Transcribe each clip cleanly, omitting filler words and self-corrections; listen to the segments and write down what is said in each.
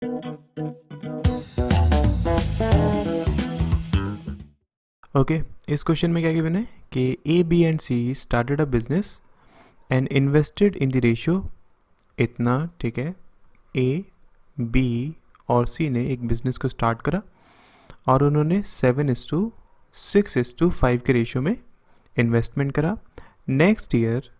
Okay, इस question में क्या गिवन है कि A B and C started a business and invested in the ratio इतना, ठीक है। ए, बी और सी ने एक बिजनेस को स्टार्ट करा और उन्होंने 7:6:5 के रेशियो में इन्वेस्टमेंट करा। Next year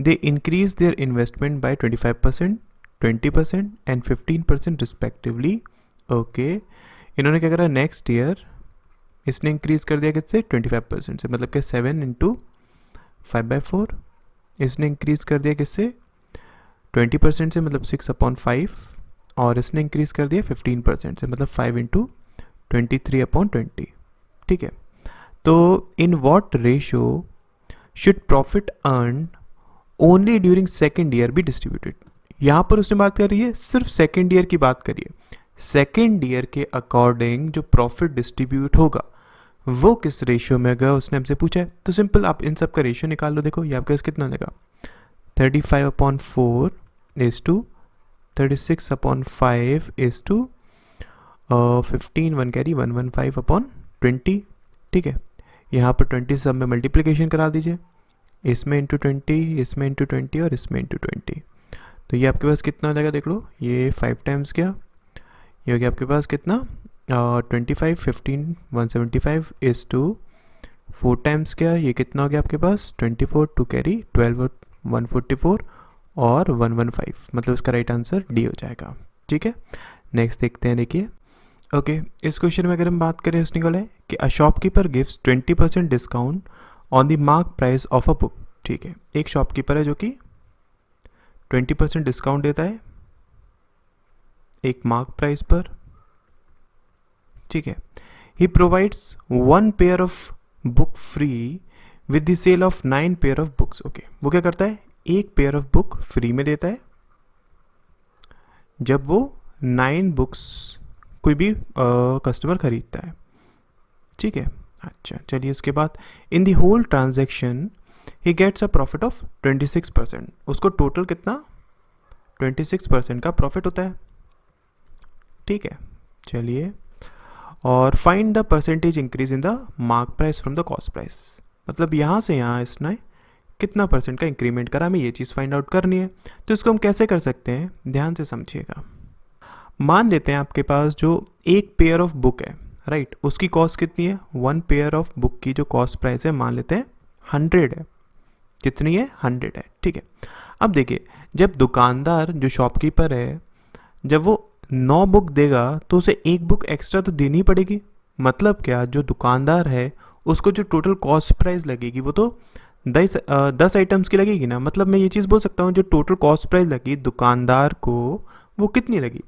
they increase their investment by 25%, 20% and 15% respectively. Okay, इन्होंने क्या करा, नेक्स्ट ईयर इसने इंक्रीज कर दिया किससे, 25% से, मतलब कि 7 × 5/4। इसने इंक्रीज कर दिया किससे, 20% से, मतलब 6/5। और इसने इंक्रीज कर दिया 15% से, मतलब 5 × 23/20। ठीक है, तो in what ratio should profit earn only during second year be distributed. यहाँ पर उसने बात कर रही है, सिर्फ सेकेंड ईयर की बात करिए। सेकेंड ईयर के अकॉर्डिंग जो प्रॉफिट डिस्ट्रीब्यूट होगा वो किस रेशियो में होगा, उसने हमसे पूछा है। तो सिंपल आप इन सब का रेशियो निकाल लो। देखो ये आपके पास कितना देगा, 35/4 is to 36/5 is to 15, 1 carry 115/20। ठीक है, यहाँ पर 20 सब में मल्टीप्लिकेशन करा दीजिए, इसमें इंटू 20, इसमें इंटू 20 और इसमें इंटू 20। तो ये आपके पास कितना हो जाएगा, देख लो, ये 5 टाइम्स क्या, ये हो गया आपके पास कितना, 25, 15, 175 इज टू 4 टाइम्स क्या, ये कितना हो गया आपके पास, 24, 2 कैरी 12, 144 और 115, मतलब इसका राइट आंसर डी हो जाएगा। ठीक है, नेक्स्ट देखते हैं। देखिए, ओके, इस क्वेश्चन में अगर हम बात करें, उसने बोला है कि a shopkeeper gives 20% discount on the mark price of a book. ठीक है, एक शॉपकीपर है जो कि 20% डिस्काउंट देता है एक मार्क प्राइस पर। ठीक है, he provides 1 pair of book free with the sale of 9 pair of books. Okay, वो क्या करता है, एक पेयर ऑफ बुक फ्री में देता है जब वो 9 बुक्स कोई भी कस्टमर खरीदता है। ठीक है, अच्छा चलिए, इसके बाद in the whole transaction he gets a profit of 26%। उसको टोटल कितना, 26% का प्रॉफिट होता है। ठीक है, चलिए, और find the percentage increase in the mark price from the cost price. मतलब यहाँ से यहाँ इसने कितना परसेंट का इंक्रीमेंट करा, हमें ये चीज़ फाइंड आउट करनी है। तो इसको हम कैसे कर सकते हैं, ध्यान से समझिएगा। मान लेते हैं आपके पास जो एक पेयर ऑफ बुक है, राइट, उसकी कॉस्ट कितनी है, 1 पेयर ऑफ बुक की जो कॉस्ट प्राइस है, मान लेते हैं 100 है। कितनी है, 100 है। ठीक है, अब देखिए, जब दुकानदार जो शॉपकीपर है, जब वो 9 बुक देगा तो उसे एक बुक एक्स्ट्रा तो देनी पड़ेगी। मतलब क्या, जो दुकानदार है उसको जो टोटल कॉस्ट प्राइस लगेगी वो तो 10 आइटम्स की लगेगी ना। मतलब मैं ये चीज़ बोल सकता हूँ, जो टोटल कॉस्ट प्राइस लगी दुकानदार को वो कितनी लगी,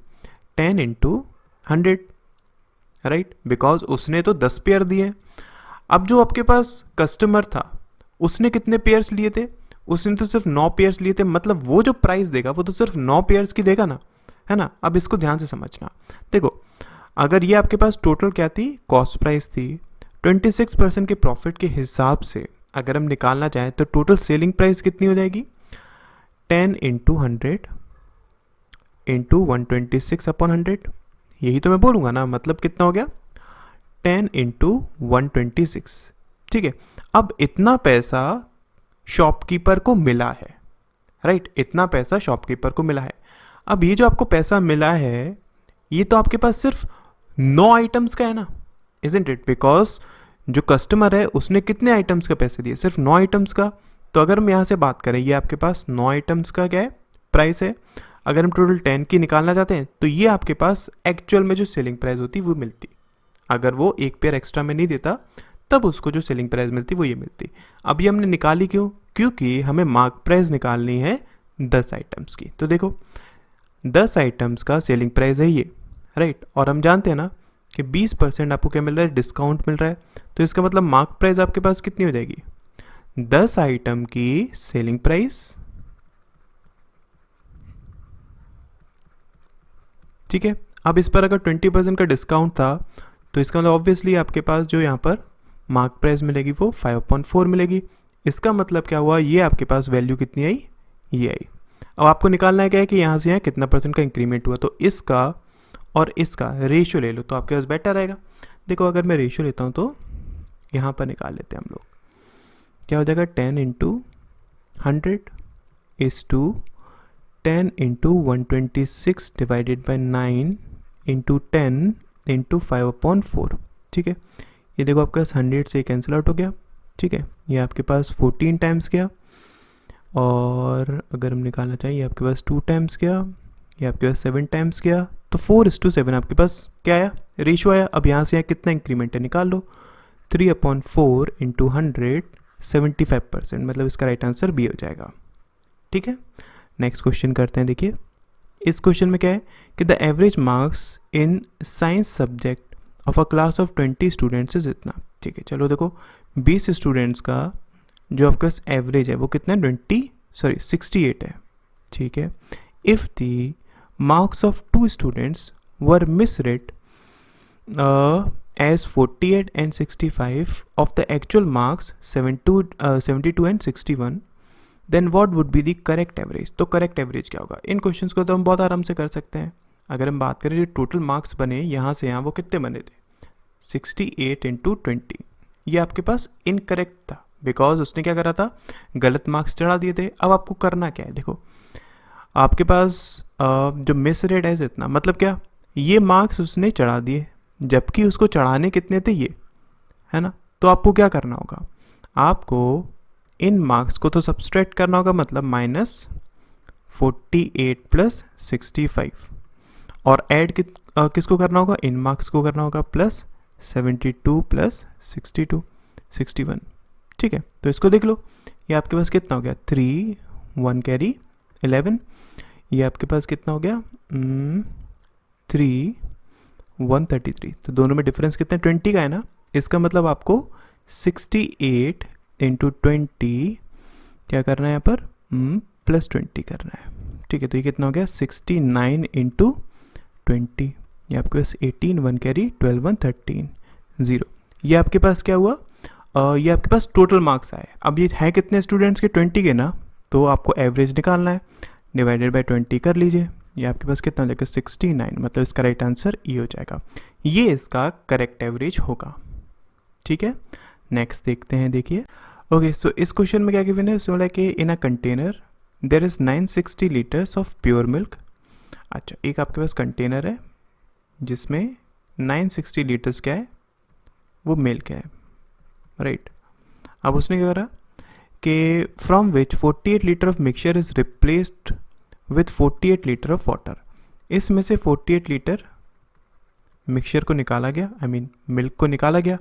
10 × 100, राइट, बिकॉज उसने तो 10 पेयर दिए। अब जो आपके पास कस्टमर था उसने कितने पेयर्स लिए थे, उसने तो सिर्फ 9 पेयर्स लिए थे। मतलब वो जो प्राइस देगा वो तो सिर्फ 9 पेयर्स की देगा ना, है ना। अब इसको ध्यान से समझना। देखो, अगर ये आपके पास टोटल क्या थी, कॉस्ट प्राइस थी, 26% के प्रॉफिट के हिसाब से अगर हम निकालना चाहें तो टोटल सेलिंग प्राइस कितनी हो जाएगी, 10 × 100 × 126/100। यही तो मैं बोलूँगा ना, मतलब कितना हो गया, 10 × 126। ठीक है, अब इतना पैसा शॉपकीपर को मिला है, राइट, इतना पैसा शॉपकीपर को मिला है। अब ये जो आपको पैसा मिला है ये तो आपके पास सिर्फ 9 आइटम्स का है ना, इजंट इट, बिकॉज जो कस्टमर है उसने कितने आइटम्स का पैसे दिए, सिर्फ 9 आइटम्स का। तो अगर हम यहाँ से बात करें, ये आपके पास 9 आइटम्स का क्या है, प्राइस है। अगर हम टोटल 10 की निकालना चाहते हैं तो ये आपके पास एक्चुअल में जो सेलिंग प्राइस होती वो मिलती। अगर वो एक पेयर एक्स्ट्रा में नहीं देता तब उसको जो सेलिंग प्राइस मिलती वो ये मिलती। अब ये हमने निकाली क्यों, क्योंकि हमें मार्क प्राइस निकालनी है 10 आइटम्स की। तो देखो, 10 आइटम्स का सेलिंग प्राइस है ये, राइट, और हम जानते हैं ना कि 20% आपको क्या मिल रहा है, डिस्काउंट मिल रहा है। तो इसका मतलब मार्क प्राइस आपके पास कितनी हो जाएगी, 10 आइटम की सेलिंग प्राइस। ठीक है, अब इस पर अगर 20% का डिस्काउंट था तो इसका मतलब ऑब्वियसली आपके पास जो यहाँ पर मार्क प्राइस मिलेगी वो 5/4 मिलेगी। इसका मतलब क्या हुआ, ये आपके पास वैल्यू कितनी आई, ये आई। अब आपको निकालना है क्या है कि यहाँ से यहाँ कितना परसेंट का इंक्रीमेंट हुआ। तो इसका और इसका रेशियो ले लो तो आपके पास बेटर रहेगा। देखो अगर मैं रेशियो लेता हूँ तो यहाँ पर निकाल लेते हैं हम लोग, क्या हो जाएगा 10 into 100 is to 10 into 126 divided by 9 into 10 into 5/4। ठीक है, ये देखो आपके पास 100 से कैंसिल आउट हो गया। ठीक है, ये आपके पास 14 टाइम्स गया, और अगर हम निकालना चाहिए आपके पास 2 टाइम्स गया, ये आपके पास 7 टाइम्स गया, तो 4:7 आपके पास क्या आया, रेशियो आया। अब यहाँ से यहाँ कितना इंक्रीमेंट है निकाल लो, 3/4 इंटू 100 75%, मतलब इसका राइट आंसर बी हो जाएगा। ठीक है, नेक्स्ट क्वेश्चन करते हैं। देखिए इस क्वेश्चन में क्या है कि the average marks in science subject of a class of 20 students is इतना। ठीक है, चलो देखो 20 स्टूडेंट्स का जो आपके पास एवरेज है वो कितना है 68 है। ठीक है, if the marks of 2 students were misread as 48 and 65 of the actual marks 72 and 61, then what would be the correct average। तो करेक्ट एवरेज क्या होगा, इन क्वेश्चंस को तो हम बहुत आराम से कर सकते हैं। अगर हम बात करें जो टोटल मार्क्स बने यहाँ से यहाँ वो कितने बने थे 68 इंटू 20, ये आपके पास इनकरेक्ट था बिकॉज उसने क्या करा था, गलत मार्क्स चढ़ा दिए थे। अब आपको करना क्या है, देखो आपके पास जो मिस रेट है इतना, मतलब क्या, ये मार्क्स उसने चढ़ा दिए जबकि उसको चढ़ाने कितने थे ये, है ना। तो आपको क्या करना होगा, आपको इन मार्क्स को तो सब्सट्रैक्ट करना होगा, मतलब -48 + 65, और ऐड किसको करना होगा, इन मार्क्स को करना होगा, +72 + 62 61। ठीक है, तो इसको देख लो, ये आपके पास कितना हो गया 3 1 कैरी 11, ये आपके पास कितना हो गया 3 133। तो दोनों में डिफरेंस कितना 20 का है ना, इसका मतलब आपको 68 इंटू 20 क्या करना है यहाँ पर +20 करना है। ठीक है, तो ये कितना हो गया 69 इंटू 20, ये आपके पास 18 1 कैरी 12 1 13 0। ये आपके पास क्या हुआ, ये आपके पास टोटल मार्क्स आए। अब ये है कितने स्टूडेंट्स के 20 के ना, तो आपको एवरेज निकालना है, डिवाइडेड बाय 20 कर लीजिए, ये आपके पास कितना हो जाएगा 69, मतलब इसका राइट आंसर ई हो जाएगा, ये इसका करेक्ट एवरेज होगा। ठीक है, नेक्स्ट देखते हैं। देखिए ओके, सो इस क्वेश्चन में क्या गिवन है, उसमें बोला कि in a container there is 960 litres of pure milk. अच्छा, एक आपके पास कंटेनर है जिसमें 960 लीटर्स क्या है, वो मिल्क है, राइट। अब उसने क्या करा कि from which 48 litre of mixture is replaced with 48 litre of water. इसमें से 48 लीटर मिक्सचर को निकाला गया, आई मीन मिल्क को निकाला गया,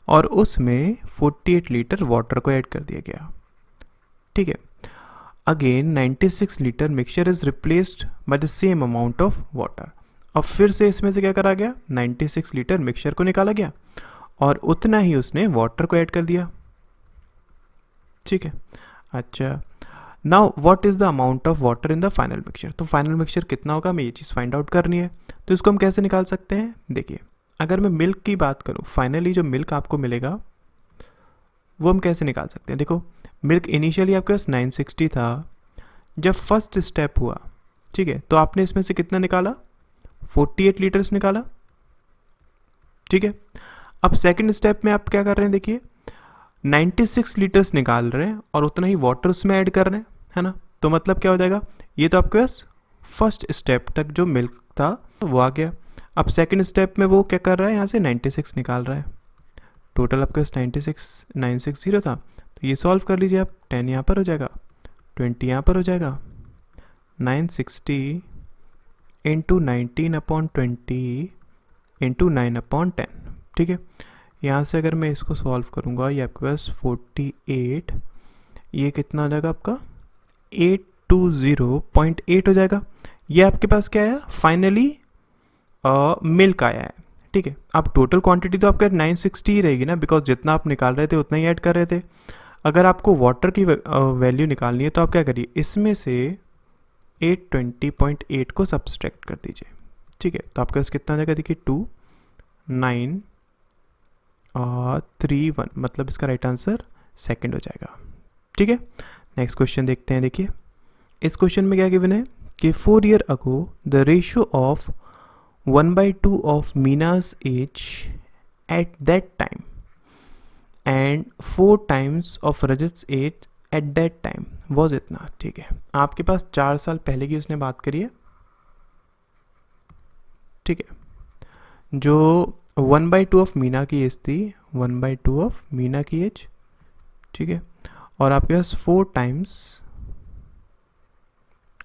और उसमें 48 लीटर वाटर को ऐड कर दिया गया। ठीक है, again 96 litre mixture is replaced by the same amount of water. अब फिर से इसमें से क्या करा गया, 96 लीटर मिक्सचर को निकाला गया और उतना ही उसने वाटर को ऐड कर दिया। ठीक है, अच्छा, now what is the amount of water in the final mixture. तो फाइनल मिक्सचर कितना होगा, हमें ये चीज़ फाइंड आउट करनी है। तो इसको हम कैसे निकाल सकते हैं, देखिए अगर मैं मिल्क की बात करूँ, फाइनली जो मिल्क आपको मिलेगा वो हम कैसे निकाल सकते हैं। देखो मिल्क इनिशियली आपके पास 960 था, जब फर्स्ट स्टेप हुआ, ठीक है, तो आपने इसमें से कितना निकाला 48 लीटर्स निकाला। ठीक है, अब सेकंड स्टेप में आप क्या कर रहे हैं, देखिए 96 लीटर्स निकाल रहे हैं और उतना ही वाटर उसमें ऐड कर रहे हैं, है ना। तो मतलब क्या हो जाएगा, ये तो आपके पास फर्स्ट स्टेप तक जो मिल्क था वो आ गया। अब सेकंड स्टेप में वो क्या कर रहा है, यहाँ से 96 निकाल रहा है, टोटल आपके पास 960 था। तो ये सॉल्व कर लीजिए आप, 10 यहाँ पर हो जाएगा, 20 यहाँ पर हो जाएगा, 960 इंटू 19/20 इंटू 9/10। ठीक है, यहाँ से अगर मैं इसको सॉल्व करूँगा, ये आपके पास 48, ये कितना हो जाएगा आपका 820.8 हो जाएगा। ये आपके पास क्या आया, फाइनली मिल्क आया है। ठीक है, अब टोटल क्वांटिटी तो आपका 960 ही रहेगी ना, बिकॉज जितना आप निकाल रहे थे उतना ही ऐड कर रहे थे। अगर आपको वाटर की वैल्यू निकालनी है तो आप क्या करिए, इसमें से 820.8 को सब्सट्रैक्ट कर दीजिए। ठीक है, तो आपके पास कितना हो जाएगा, देखिए 2931, मतलब इसका राइट आंसर सेकंड हो जाएगा। ठीक है, नेक्स्ट क्वेश्चन देखते हैं। देखिए इस क्वेश्चन में क्या गिवन है कि 4 year ago the ratio of 1/2 of Mina's age at that time and 4 times of Rajat's age at that time was इतना. ठीक है, आपके पास 4 साल पहले की उसने बात करी है. ठीक है, जो 1/2 ऑफ मीना की एज थी, 1/2 ऑफ मीना की एज. ठीक है, और आपके पास 4 टाइम्स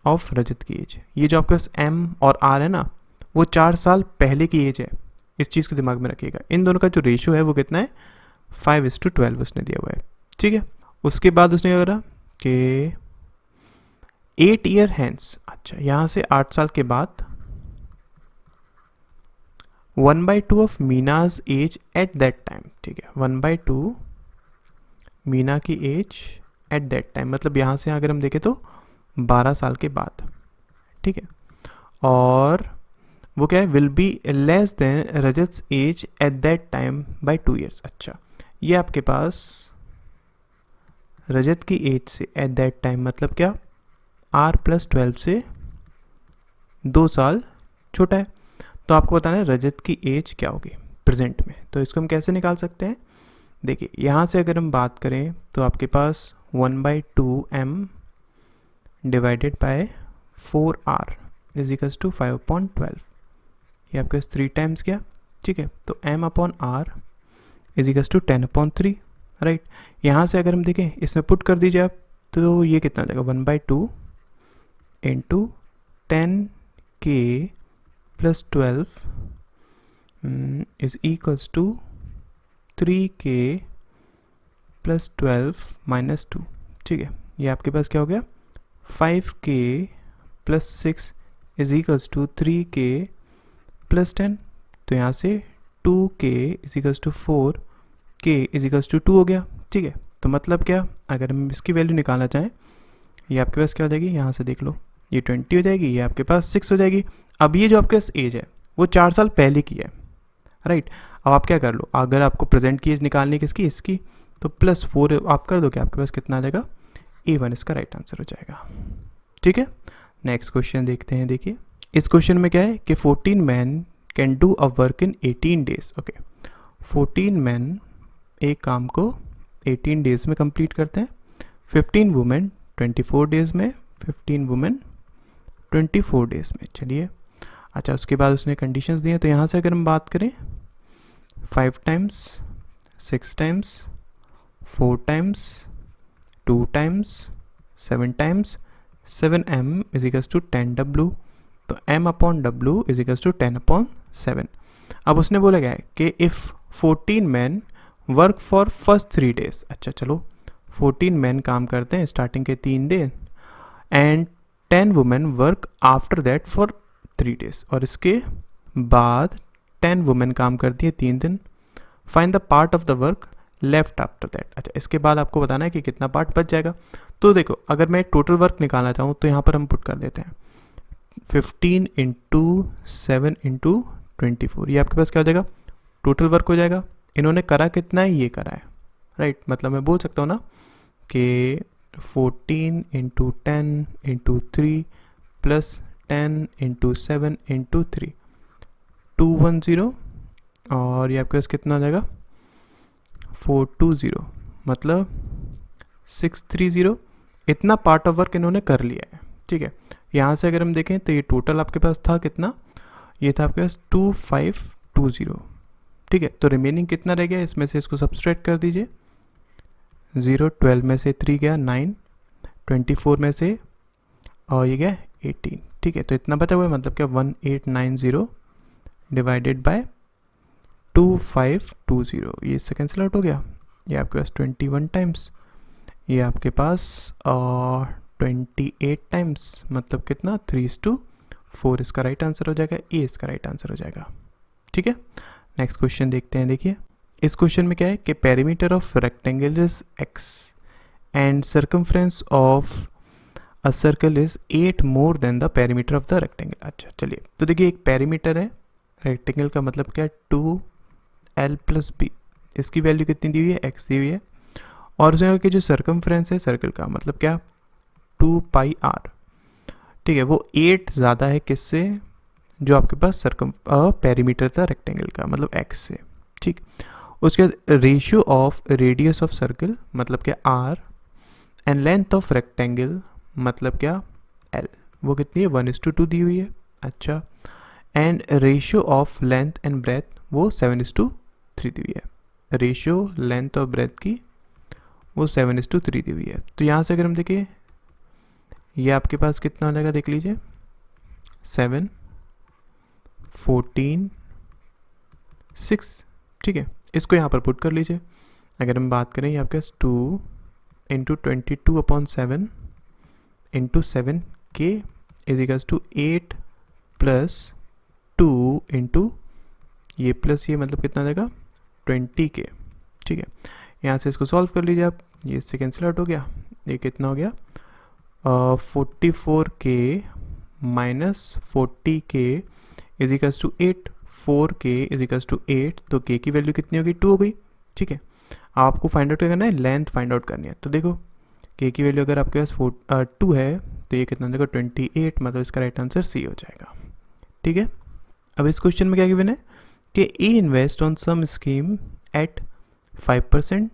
ऑफ रजत की एज. ये जो आपके पास M और R है ना, वो 4 साल पहले की एज है. इस चीज़ को दिमाग में रखिएगा. इन दोनों का जो रेशियो है वो कितना है, 5:12 उसने दिया हुआ है. ठीक है, उसके बाद उसने क्या करा कि 8 ईयर हैंस, अच्छा यहाँ से 8 साल के बाद 1/2 of Meena's age at that time. ठीक है, 1/2 मीना की एज एट दैट टाइम, मतलब यहाँ से अगर हम देखें तो 12 साल के बाद. ठीक है, और वो क्या है, will be less than Rajat's age at that time by 2 years. अच्छा, ये आपके पास रजत की एज से एट दैट टाइम मतलब क्या, R+12 से 2 साल छोटा है. तो आपको बताना है रजत की एज क्या होगी प्रेजेंट में. तो इसको हम कैसे निकाल सकते हैं, देखिए यहाँ से अगर हम बात करें तो आपके पास 1/2 M divided by 4R is equals to 5/12. ये आपके पास 3 टाइम्स गया. ठीक है, तो M/R is equals to 10/3. Right, यहाँ से अगर हम देखें इसमें पुट कर दीजिए आप, तो ये कितना आ जाएगा, 1/2 into 10K plus 12 is equals to 3K plus 12 minus 2. ठीक है, ये आपके पास क्या हो गया, 5K plus 6 is equals to 3K plus 10. तो यहाँ से 2K is equals to 4K is equals to 2 हो गया. ठीक है, तो मतलब क्या, अगर हम इसकी वैल्यू निकालना चाहें, ये आपके पास क्या हो जाएगी, यहाँ से देख लो, ये 20 हो जाएगी, ये आपके पास 6 हो जाएगी. अब ये जो आपके पास एज है वो 4 साल पहले की है. राइट, अब आप क्या कर लो, अगर आपको प्रेजेंट की एज निकालनी किसकी, इसकी, तो +4 आप कर दो, कि आपके पास कितना आ जाएगा, A1 इसका राइट आंसर हो जाएगा. ठीक है, नेक्स्ट क्वेश्चन देखते हैं. देखिए इस क्वेश्चन में क्या है कि 14 man can do a work in 18 days. Okay, 14 man एक काम को 18 डेज में कंप्लीट करते हैं, 15 वुमेन 24 डेज में, 15 वुमेन 24 डेज में. चलिए, अच्छा उसके बाद उसने कंडीशंस दिए, तो यहाँ से अगर हम बात करें 5 times, 6 times, 4 times, 2 times, 7 times, 7M is equals to 10W. तो M/W इज इक्वल्स टू 10/7. अब उसने बोला क्या है कि if 14 man work for first 3 days. अच्छा चलो, 14 मैन काम करते हैं स्टार्टिंग के 3 दिन, and 10 women work after that for 3 days, और इसके बाद 10 वुमेन काम करती है 3 दिन. Find the part of the work left after that. अच्छा, इसके बाद आपको बताना है कि कितना पार्ट बच जाएगा. तो देखो, अगर मैं टोटल वर्क निकालना चाहूँ तो यहाँ पर हम पुट कर देते हैं 15 इंटू 7 इंटू 24. ये आपके पास क्या हो जाएगा, टोटल वर्क हो जाएगा. इन्होंने करा कितना है, ये करा है. राइट, मतलब मैं बोल सकता हूँ ना कि 14 into 10 into 3 plus 10 into 7 into 3, 210, और ये आपके पास कितना आ जाएगा, 420, मतलब 630. इतना पार्ट ऑफ वर्क इन्होंने कर लिया है. ठीक है, यहाँ से अगर हम देखें तो ये टोटल आपके पास था कितना, ये था आपके पास 2520. ठीक है, तो रिमेनिंग कितना रह गया, इसमें से इसको सब्सट्रैक्ट कर दीजिए. 0, 12 में से 3 गया 9, 24 में से और ये गया 18. ठीक है, तो इतना बचा हुआ है, मतलब क्या 1890 डिवाइडेड बाय 2520. ये इससे कैंसिल आउट हो गया. ये आपके पास 21 टाइम्स, ये आपके पास 28 टाइम्स, मतलब कितना 3:4. इसका राइट आंसर हो जाएगा, ए इसका राइट आंसर हो जाएगा. ठीक है, नेक्स्ट क्वेश्चन देखते हैं. देखिए इस क्वेश्चन में क्या है कि perimeter of rectangle is x and circumference of a circle is 8 more than the perimeter of the rectangle. अच्छा चलिए, तो देखिए एक पेरीमीटर है रेक्टेंगल का, मतलब क्या है 2l + b. इसकी वैल्यू कितनी दी हुई है, x दी हुई है, और उसके जो सर्कमफ्रेंस है सर्कल का, मतलब क्या 2πr. ठीक है, वो 8 ज़्यादा है किससे, जो आपके पास पेरीमीटर था रेक्टेंगल का, मतलब एक्स से, ठीक। उसके बाद ratio of radius of circle मतलब क्या R, and length of rectangle मतलब क्या एल, वो कितनी है 1:2 दी हुई है। अच्छा, and ratio of length and breadth वो 7:3 दी हुई है। रेशियो लेंथ और ब्रेथ की वो 7:3 दी हुई है। तो यहाँ से अगर हम देखें ये आपके पास कितना हो जाएगा, देख लीजिए 7, 14, 6, ठीक है। इसको यहाँ पर पुट कर लीजिए। अगर हम बात करें ये आपके पास 2 into 22/7 into 7K is equals to 8 plus 2 into ये प्लस ये मतलब कितना आ जाएगा 20K, ठीक है। यहाँ से इसको सॉल्व कर लीजिए आप, ये इससे कैंसिल आउट हो गया, ये कितना हो गया 44K minus 40K is equals to 8, 4K is equals to 8, तो K की वैल्यू कितनी होगी 2 हो गई, ठीक है। आपको फाइंड आउट करना है, लेंथ फाइंड आउट करनी है। तो देखो K की वैल्यू अगर आपके पास 2 है तो ये कितना देखो 28, मतलब इसका राइट आंसर C हो जाएगा, ठीक है। अब इस क्वेश्चन में क्या गिवन है कि A invest on some scheme at 5%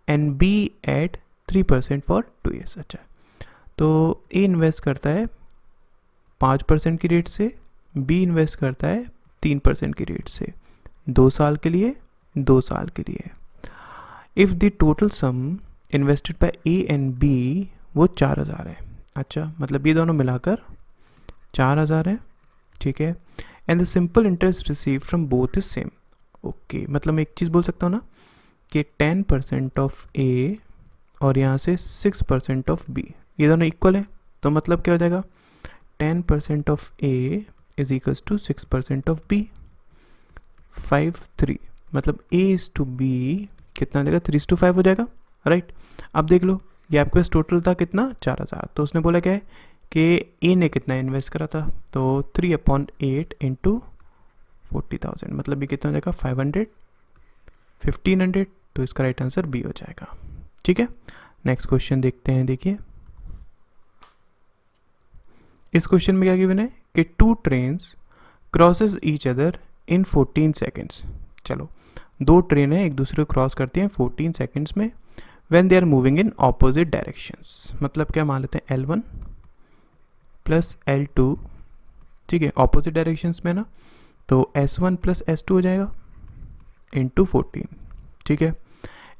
and B at 3% for 2 years। अच्छा, तो A इन्वेस्ट करता है 5% की रेट से, B इन्वेस्ट करता है 3% की रेट से, 2 साल के लिए, 2 साल के लिए। If the total sum invested bye A and B वो 4,000 है। अच्छा, मतलब ये दोनों मिलाकर 4,000 है, ठीक है। And the simple interest receive from both is same. Okay, मतलब मैं एक चीज़ बोल सकता हूँ ना कि 10% ऑफ A और यहाँ से 6% ऑफ B, ये दोनों इक्वल है, तो मतलब क्या हो जाएगा 10% of A is equals to 6% of B, 5, 3, मतलब A इज टू B कितना देगा 3:5 हो जाएगा, राइट। अब देख लो ये आपके पास टोटल था कितना 4,000, तो उसने बोला क्या है कि A ने कितना इन्वेस्ट करा था, तो 3/8 इंटू 40,000, मतलब ये कितना हो जाएगा 500, 1500, तो इसका राइट आंसर B हो जाएगा, ठीक है। नेक्स्ट क्वेश्चन देखते हैं। देखिए इस क्वेश्चन में क्या गिवन है कि 2 ट्रेन्स क्रॉसेस ईच अदर इन 14 सेकेंड्स। चलो 2 ट्रेन है एक दूसरे को क्रॉस करती हैं 14 सेकेंड्स में, when they are moving in opposite directions. मतलब क्या मान लेते हैं L1 प्लस L2, ठीक है, ऑपोजिट डायरेक्शंस में ना, तो S1 प्लस S2 हो जाएगा इंटू 14, ठीक है।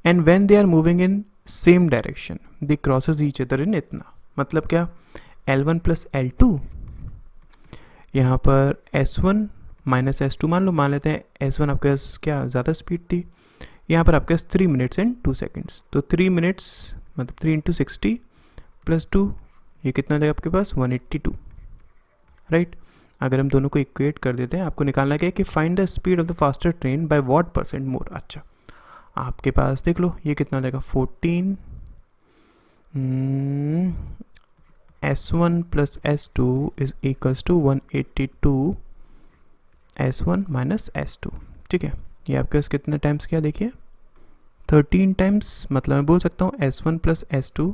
And when they are moving in same direction they crosses each other in इतना, मतलब क्या L1 प्लस L2, यहाँ पर S1 माइनस S2 मान लेते हैं। S1 आपके पास क्या ज़्यादा स्पीड थी, यहाँ पर आपके पास 3 मिनट्स एंड 2 सेकेंड्स, तो 3 मिनट्स मतलब 3 इंटू 60 प्लस 2, ये कितना देगा आपके पास 182, राइट। अगर हम दोनों को इक्वेट कर देते हैं, आपको निकालना क्या है कि find the speed of the faster train by what percent more. अच्छा, आपके पास देख लो ये कितना देगा 14 S1 plus S2 is equals to 182 S1 minus S2, ठीक है। ये आपके पास कितने टाइम्स क्या देखिए 13 टाइम्स, मतलब मैं बोल सकता हूँ S1 plus S2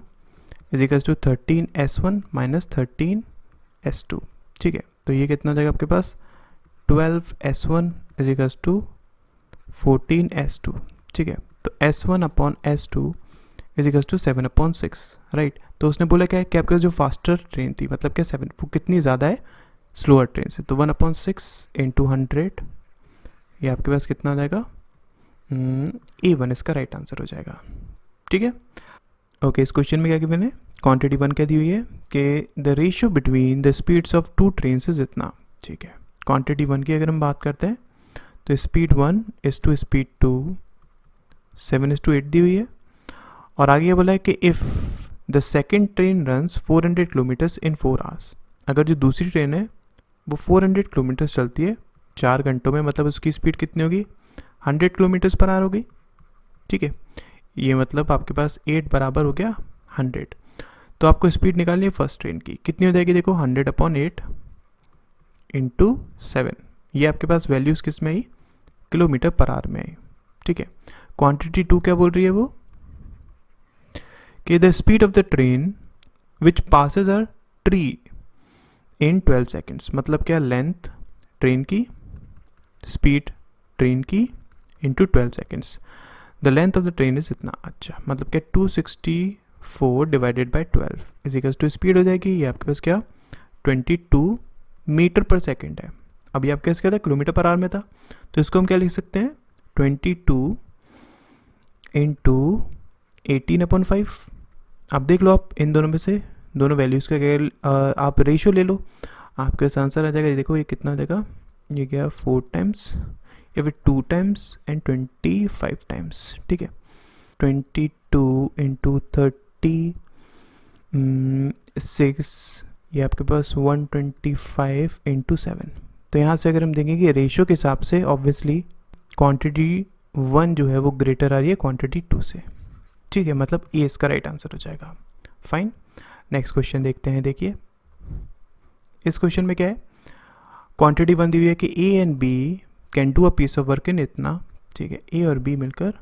is equals to 13 S1 minus 13 S2, ठीक है। तो ये कितना हो जाएगा आपके पास 12 S1 is equals to 14 S2, ठीक है। तो S1 upon S2 is equals to 7/6, right. तो उसने बोला क्या है कि आपके पास जो फास्टर ट्रेन थी, मतलब क्या 7, वो कितनी ज़्यादा है स्लोअर ट्रेन से, तो 1/6 इंटू 100, ये आपके पास कितना आ जाएगा A1 इसका राइट आंसर हो जाएगा, ठीक है। ओके, इस क्वेश्चन में क्या गिवन है, क्वांटिटी 1 क्या दी हुई है कि the ratio between the speeds of 2 train is इतना, ठीक है। क्वांटिटी 1 की अगर हम बात करते हैं तो स्पीड 1 इज टू स्पीड 2 7:8 दी हुई है, और आगे ये बोला है कि if the second train runs 400 kilometres in 4 hours, अगर जो दूसरी ट्रेन है वो 400 किलोमीटर्स चलती है 4 घंटों में, मतलब उसकी स्पीड कितनी होगी 100 किलोमीटर्स पर आवर होगी, ठीक है। ये मतलब आपके पास 8 बराबर हो गया 100, तो आपको स्पीड निकालनी है फर्स्ट ट्रेन की, कितनी हो जाएगी देखो 100/8 इंटू 7, ये आपके पास वैल्यूज़ किस में आई किलोमीटर पर आवर में आई, ठीक है। क्वांटिटी 2 क्या बोल रही है वो कि the speed of the train which passes a tree in 12 seconds, मतलब क्या लेंथ ट्रेन की, स्पीड ट्रेन की into 12 seconds, the length of the train is इतना। अच्छा, मतलब क्या 264 divided by 12 is equals to speed हो जाएगी, ये आपके पास क्या 22 मीटर पर सेकेंड है। अभी आपके पास क्या था, किलोमीटर पर आवर में था, तो इसको हम क्या लिख सकते हैं 22 इंटू 18/5। अब देख लो आप इन दोनों में से दोनों वैल्यूज़ का क्या आप रेशियो ले लो, आपके पास आंसर आ जाएगा। ये देखो ये कितना हो जाएगा, ये गया 4 टाइम्स या फिर 2 टाइम्स एंड 25 टाइम्स, ठीक है। 22 इंटू 36, ये आपके पास 125 इंटू 7। तो यहाँ से अगर हम देखेंगे कि रेशियो के हिसाब से ऑब्वियसली क्वांटिटी 1 जो है वो ग्रेटर आ रही है क्वांटिटी 2 से, ठीक है, मतलब ये इसका राइट आंसर हो जाएगा। फाइन, नेक्स्ट क्वेश्चन देखते हैं। देखिए इस क्वेश्चन में क्या है, क्वांटिटी 1 दी हुई है कि A and B can do a piece of work in इतना, ठीक है, ए और बी मिलकर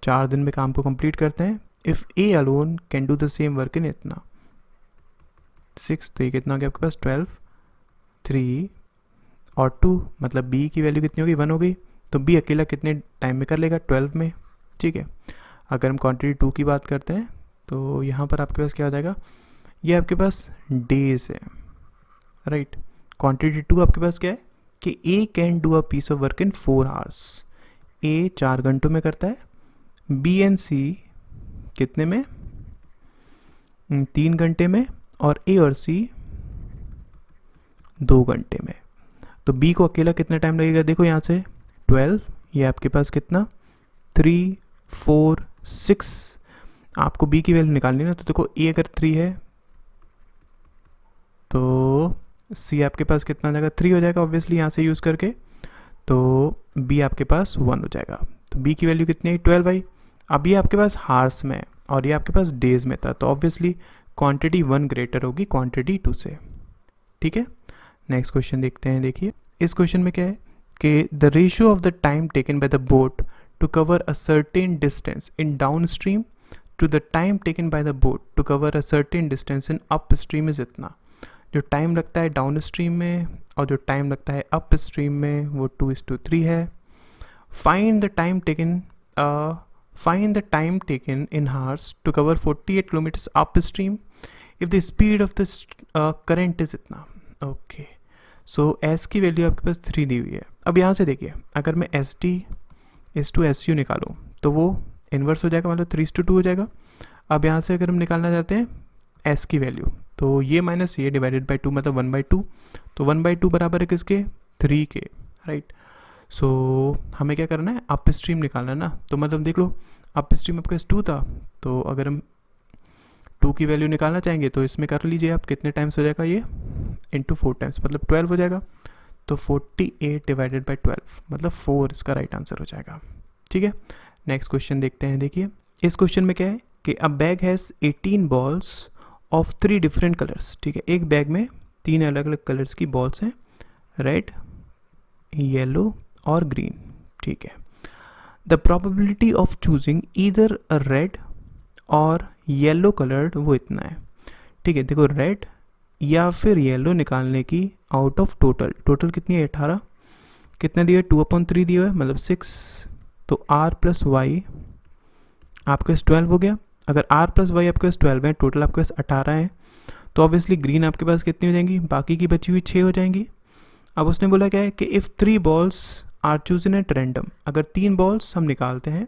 4 दिन में काम को कंप्लीट करते हैं। If A alone can do the same work in इतना 6, तो ये कितना हो गया आपके पास 12, 3 और 2, मतलब बी की वैल्यू कितनी होगी 1 हो गई, तो बी अकेला कितने टाइम में कर लेगा 12 में, ठीक है। अगर हम क्वांटिटी 2 की बात करते हैं तो यहाँ पर आपके पास क्या हो जाएगा, ये आपके पास डेज है, राइट। क्वांटिटी 2 आपके पास क्या है कि A can do a piece of work in 4 hours, A 4 घंटों में करता है, बी एंड सी कितने में 3 घंटे में, और ए और सी 2 घंटे में। तो बी को अकेला कितना टाइम लगेगा, देखो यहाँ से 12, ये आपके पास कितना 3, 4, 6, आपको बी की वैल्यू निकालनी ना, तो देखो ए अगर 3 है तो सी आपके पास कितना हो जाएगा 3 हो जाएगा ऑब्वियसली यहाँ से यूज़ करके, तो बी आपके पास 1 हो जाएगा। तो बी की वैल्यू कितनी है 12 भाई। अब ये आपके पास हार्स में और ये आपके पास डेज में था, तो ऑब्वियसली क्वांटिटी 1 ग्रेटर होगी क्वांटिटी 2 से, ठीक है। नेक्स्ट क्वेश्चन देखते हैं। देखिए इस क्वेश्चन में क्या है कि the ratio of the time taken by the boat to cover a certain distance in down stream to the time taken by the boat to cover a certain distance in up stream is इतना। जो time लगता है down stream में और जो time लगता है up stream में वो 2:3 है। Find the time taken in hours to cover 48 kilometers up stream if the speed of the current is इतना। ओके, सो एस की वैल्यू आपके पास 3 दी हुई है। अब यहाँ से देखिए अगर मैं एस टी इस टू एस यू निकालूँ तो वो इन्वर्स हो जाएगा, मतलब 3:2 हो जाएगा। अब यहाँ से अगर हम निकालना चाहते हैं एस की वैल्यू, तो ये माइनस ये डिवाइडेड बाई 2 मतलब 1/2, तो 1/2 बराबर है किसके 3 के, राइट। सो हमें क्या करना है अप स्ट्रीम निकालना है ना, तो मतलब देख लो अप स्ट्रीम आपके पास 2 था, तो अगर हम 2 की वैल्यू निकालना चाहेंगे तो इसमें कर लीजिए आप कितने टाइम्स हो जाएगा ये इंटू 4 टाइम्स, मतलब 12 हो जाएगा। तो 48 डिवाइडेड बाई 12 मतलब 4 इसका राइट आंसर हो जाएगा, ठीक है। नेक्स्ट क्वेश्चन देखते हैं। देखिए इस क्वेश्चन में क्या है कि अ bag has 18 balls of 3 different colours, ठीक है। एक बैग में 3 अलग अलग कलर्स की बॉल्स हैं, रेड, येलो और ग्रीन, ठीक है। The probability of choosing either a red और येलो कलर्ड वो इतना है, ठीक है। देखो रेड या फिर येलो निकालने की आउट ऑफ टोटल कितनी है 18, कितने दिए 2/3 दिए हुए मतलब 6, तो r प्लस वाई आपके पास 12 हो गया। अगर r प्लस वाई आपके पास 12 है, टोटल आपके पास 18 है, तो ऑब्वियसली ग्रीन आपके पास कितनी हो जाएंगी, बाकी की बची हुई 6 हो जाएंगी। अब उसने बोला क्या है कि if 3 balls are chosen at random, अगर 3 बॉल्स हम निकालते हैं,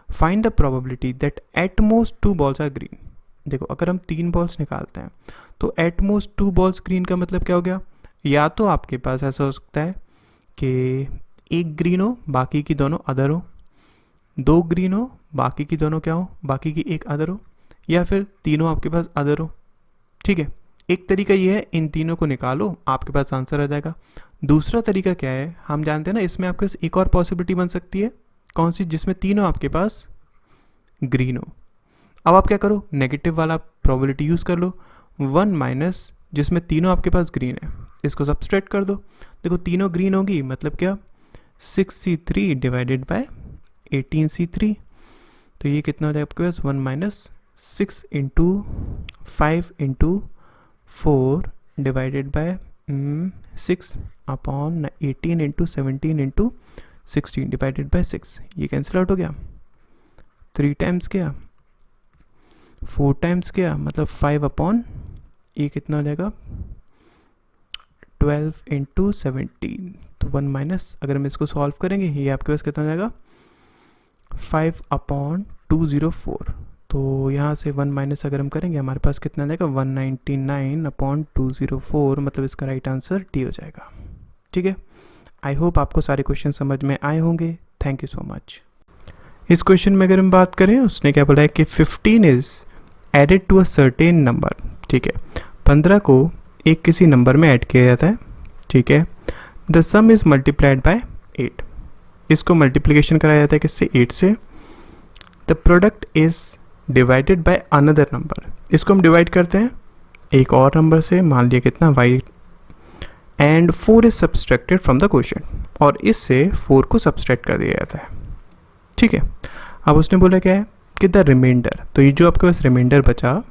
find the probability that at most 2 balls are green. देखो अगर हम 3 बॉल्स निकालते हैं तो एट मोस्ट 2 बॉल्स ग्रीन का मतलब क्या हो गया, या तो आपके पास ऐसा हो सकता है कि एक ग्रीन हो बाकी की दोनों अदर हो, 2 ग्रीन हो बाकी की दोनों क्या हो, बाकी की एक अदर हो, या फिर तीनों आपके पास अदर हो, ठीक है। एक तरीका ये है इन तीनों को निकालो आपके पास आंसर आ जाएगा। दूसरा तरीका क्या है, हम जानते हैं ना इसमें आपके पास एक और पॉसिबिलिटी बन सकती है, कौन सी, जिसमें तीनों आपके पास ग्रीन हो। अब आप क्या करो नेगेटिव वाला प्रोबेबिलिटी यूज़ कर लो, 1 माइनस जिसमें तीनों आपके पास ग्रीन है, इसको सब्सट्रैक्ट कर दो। देखो तीनों ग्रीन होगी मतलब क्या 6c3 डिवाइडेड बाय 18c3, तो ये कितना हो जाएगा आपके पास 1 minus 6 into 5 into 4 divided by 6 upon 18 into 17 into 16 divided by 6, ये कैंसिल आउट हो गया। 3 टाइम्स क्या, 4 टाइम्स क्या, मतलब 5 अपॉन, ये कितना हो जाएगा 12 इंटू 17, तो 1 माइनस, अगर हम इसको सॉल्व करेंगे ये आपके पास कितना हो जाएगा 5 अपॉन 204, तो यहाँ से 1 माइनस अगर हम करेंगे हमारे पास कितना आ जाएगा 199 अपॉन 204, मतलब इसका राइट आंसर डी हो जाएगा। ठीक है, आई होप आपको सारे क्वेश्चन समझ में आए होंगे। Thank you so much. इस क्वेश्चन में अगर हम बात करें, उसने क्या बोला है कि 15 is added to a certain number. ठीक है, 15 को एक किसी नंबर में ऐड किया जाता है। ठीक है, the some is multiplied by 8, इसको मल्टीप्लिकेशन कराया जाता है किससे, 8 से। The product is divided by another number, इसको हम डिवाइड करते हैं एक और नंबर से, मान लिया कितना y, and 4 is subtracted from the quotient, और इससे 4 को सब्सट्रैक्ट कर दिया जाता है। ठीक है, अब उसने बोला क्या है कि द रिमाइंडर, तो ये जो आपके पास रिमाइंडर बचा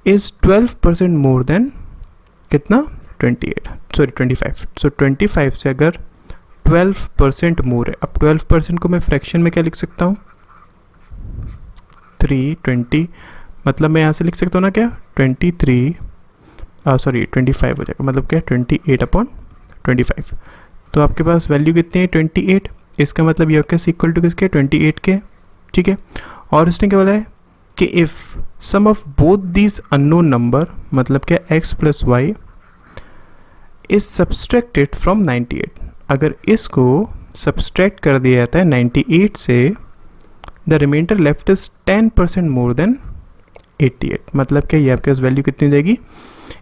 इज़ 12% मोर देन कितना 25, सो 25 से अगर 12% मोर है, अब 12% को मैं फ्रैक्शन में क्या लिख सकता हूँ 320, मतलब मैं यहाँ से लिख सकता हूँ ना क्या 25 हो जाएगा, मतलब क्या 28 अपॉन 25, तो आपके पास वैल्यू कितनी है 28, इसका मतलब ये क्या इक्वल टू किसके 28 के। ठीक है, और उसने क्या बोला है कि if sum of both these unknown number, मतलब क्या x प्लस वाई इज सब्सट्रैक्टेड फ्रॉम 98, अगर इसको सब्सट्रैक्ट कर दिया जाता है 98 से, the remainder left is 10% more than 88, मतलब क्या ये आपके पास वैल्यू कितनी हो जाएगी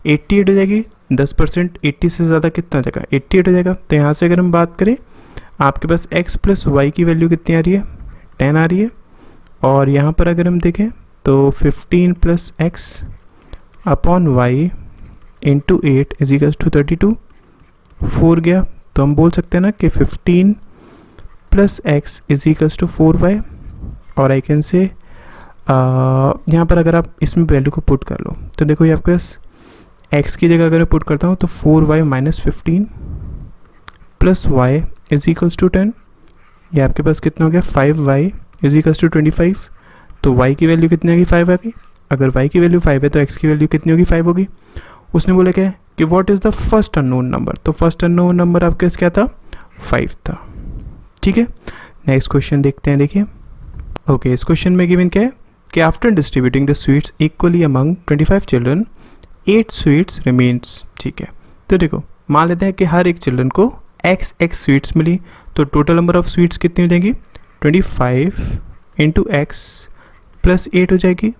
88 हो जाएगी। 10% 80 से ज़्यादा कितना हो जाएगा 88 हो जाएगा। तो यहाँ से अगर हम बात करें, आपके पास x प्लस वाई की वैल्यू कितनी आ रही है 10 आ रही है, और यहाँ पर अगर हम देखें तो 15 plus X upon Y into 8 is equals to 32, 4 गया, तो हम बोल सकते हैं ना कि 15 plus X is equals to 4y, और आई कैन से यहाँ पर अगर आप इसमें वैल्यू को पुट कर लो तो देखो ये आपके पास x की जगह अगर मैं पुट करता हूँ तो 4y minus 15 plus Y is equals to 10, ये आपके पास कितना हो गया 5y इज इक्वल्स टू 25, तो y की वैल्यू कितनी आ गई 5 आ गई। अगर y की वैल्यू 5 है तो x की वैल्यू कितनी होगी 5 होगी। उसने बोला क्या है कि what is the first unknown number, तो फर्स्ट अननोन नंबर आपके पास क्या था 5 था। ठीक है, नेक्स्ट क्वेश्चन देखते हैं। देखिए ओके, इस क्वेश्चन में गिवन क्या है कि after distributing the sweets equally among 25 children 8 sweets remains. ठीक है, तो देखो मान लेते हैं कि हर एक चिल्ड्रन को x स्वीट्स मिली, तो टोटल नंबर ऑफ स्वीट्स कितनी हो जाएगी 25 इंटू एक्स प्लस 8 हो जाएगी।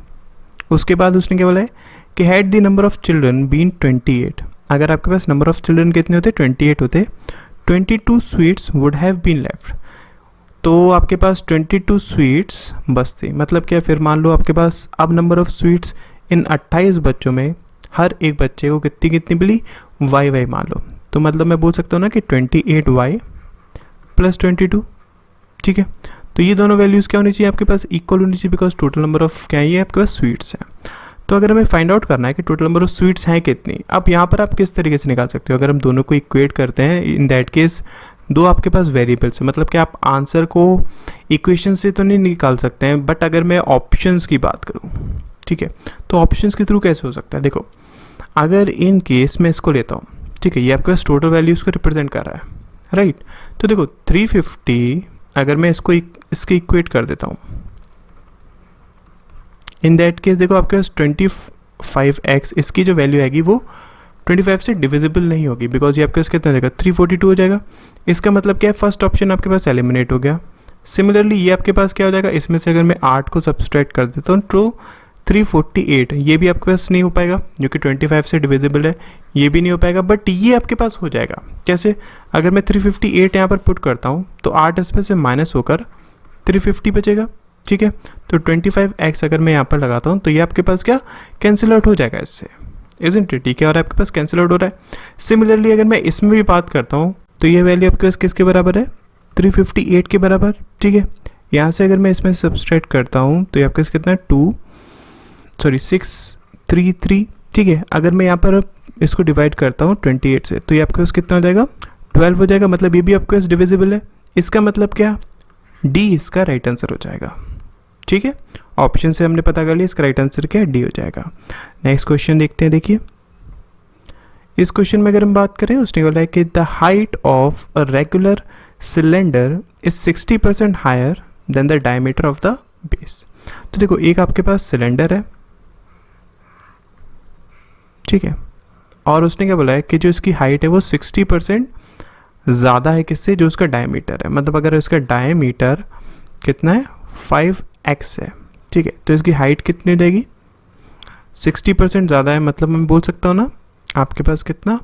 उसके बाद उसने क्या बोला है कि had the number of children been 28, अगर आपके पास नंबर ऑफ चिल्ड्रन कितने होते 28 होते, 22 sweets would have been left, तो आपके पास 22 स्वीट्स बचती, मतलब क्या फिर मान लो आपके पास अब नंबर ऑफ स्वीट्स इन 28 बच्चों में हर एक बच्चे को कितनी कितनी मिली वाई मान लो, तो मतलब मैं बोल सकता हूँ ना कि 28y प्लस 22। ठीक है, तो ये दोनों वैल्यूज़ क्या होनी चाहिए आपके पास इक्वल होनी चाहिए, बिकॉज टोटल नंबर ऑफ क्या है ये आपके पास स्वीट्स हैं। तो अगर हमें फाइंड आउट करना है कि टोटल नंबर ऑफ स्वीट्स हैं कितनी, अब यहाँ पर आप किस तरीके से निकाल सकते हो, अगर हम दोनों को इक्वेट करते हैं इन दैट केस दो आपके पास वेरिएबल्स है, मतलब कि आप आंसर को इक्वेशन से तो नहीं निकाल सकते हैं, बट अगर मैं ऑप्शंस की बात करूँ, ठीक है, तो ऑप्शंस के थ्रू कैसे हो सकता है। देखो अगर इन केस मैं इसको लेता हूँ, ठीक है, ये आपके पास टोटल वैल्यूज़ को रिप्रेजेंट कर रहा है, राइट। तो देखो 350 अगर मैं इसको इसके इक्वेट कर देता हूँ, इन दैट केस देखो आपके पास 25x इसकी जो वैल्यू आएगी वो 25 से डिविजिबल नहीं होगी, बिकॉज ये आपके पास कितना हो जाएगा 342 हो जाएगा। इसका मतलब क्या है, फर्स्ट ऑप्शन आपके पास एलिमिनेट हो गया। सिमिलरली ये आपके पास क्या हो जाएगा, इसमें से अगर मैं 8 को सब्सट्रैक्ट कर देता हूँ तो 348 ये भी आपके पास नहीं हो पाएगा, जो कि 25 से डिविजिबल है, ये भी नहीं हो पाएगा, बट ये आपके पास हो जाएगा। कैसे, अगर मैं 358 यहाँ पर पुट करता हूँ तो 8 इसमें से माइनस होकर 350 बचेगा। ठीक है, तो 25x अगर मैं यहाँ पर लगाता हूँ तो ये आपके पास क्या कैंसिल आउट हो जाएगा इससे, इज़न्ट इट। ठीक है, और आपके पास कैंसिल आउट हो रहा है। सिमिलरली अगर मैं इसमें भी बात करता हूँ तो ये वैल्यू आपके पास किसके बराबर है 358 के बराबर। ठीक है, यहाँ से अगर मैं इसमें सब्सट्रैक्ट करता हूँ तो ये आपके पास कितना 633। ठीक है, अगर मैं यहाँ पर इसको डिवाइड करता हूँ 28 से, तो ये आपके पास कितना हो जाएगा 12 हो जाएगा, मतलब ये भी आपके पास डिविजिबल है। इसका मतलब क्या, डी इसका राइट आंसर हो जाएगा। ठीक है, ऑप्शन से हमने पता कर लिया, इसका राइट आंसर क्या है, डी हो जाएगा। नेक्स्ट क्वेश्चन देखते हैं। देखिए इस क्वेश्चन में अगर हम बात करें, उसने बोला है कि the height of a regular cylinder is 60% higher than the diameter of the base. तो देखो एक आपके पास सिलेंडर है, ठीक है, और उसने क्या बोला है कि जो इसकी हाइट है वो 60% ज़्यादा है किससे, जो उसका डायमीटर है। मतलब अगर इसका डायमीटर कितना है 5x है, ठीक है, तो इसकी हाइट कितनी हो जाएगी 60% ज़्यादा है, मतलब मैं बोल सकता हूँ ना आपके पास कितना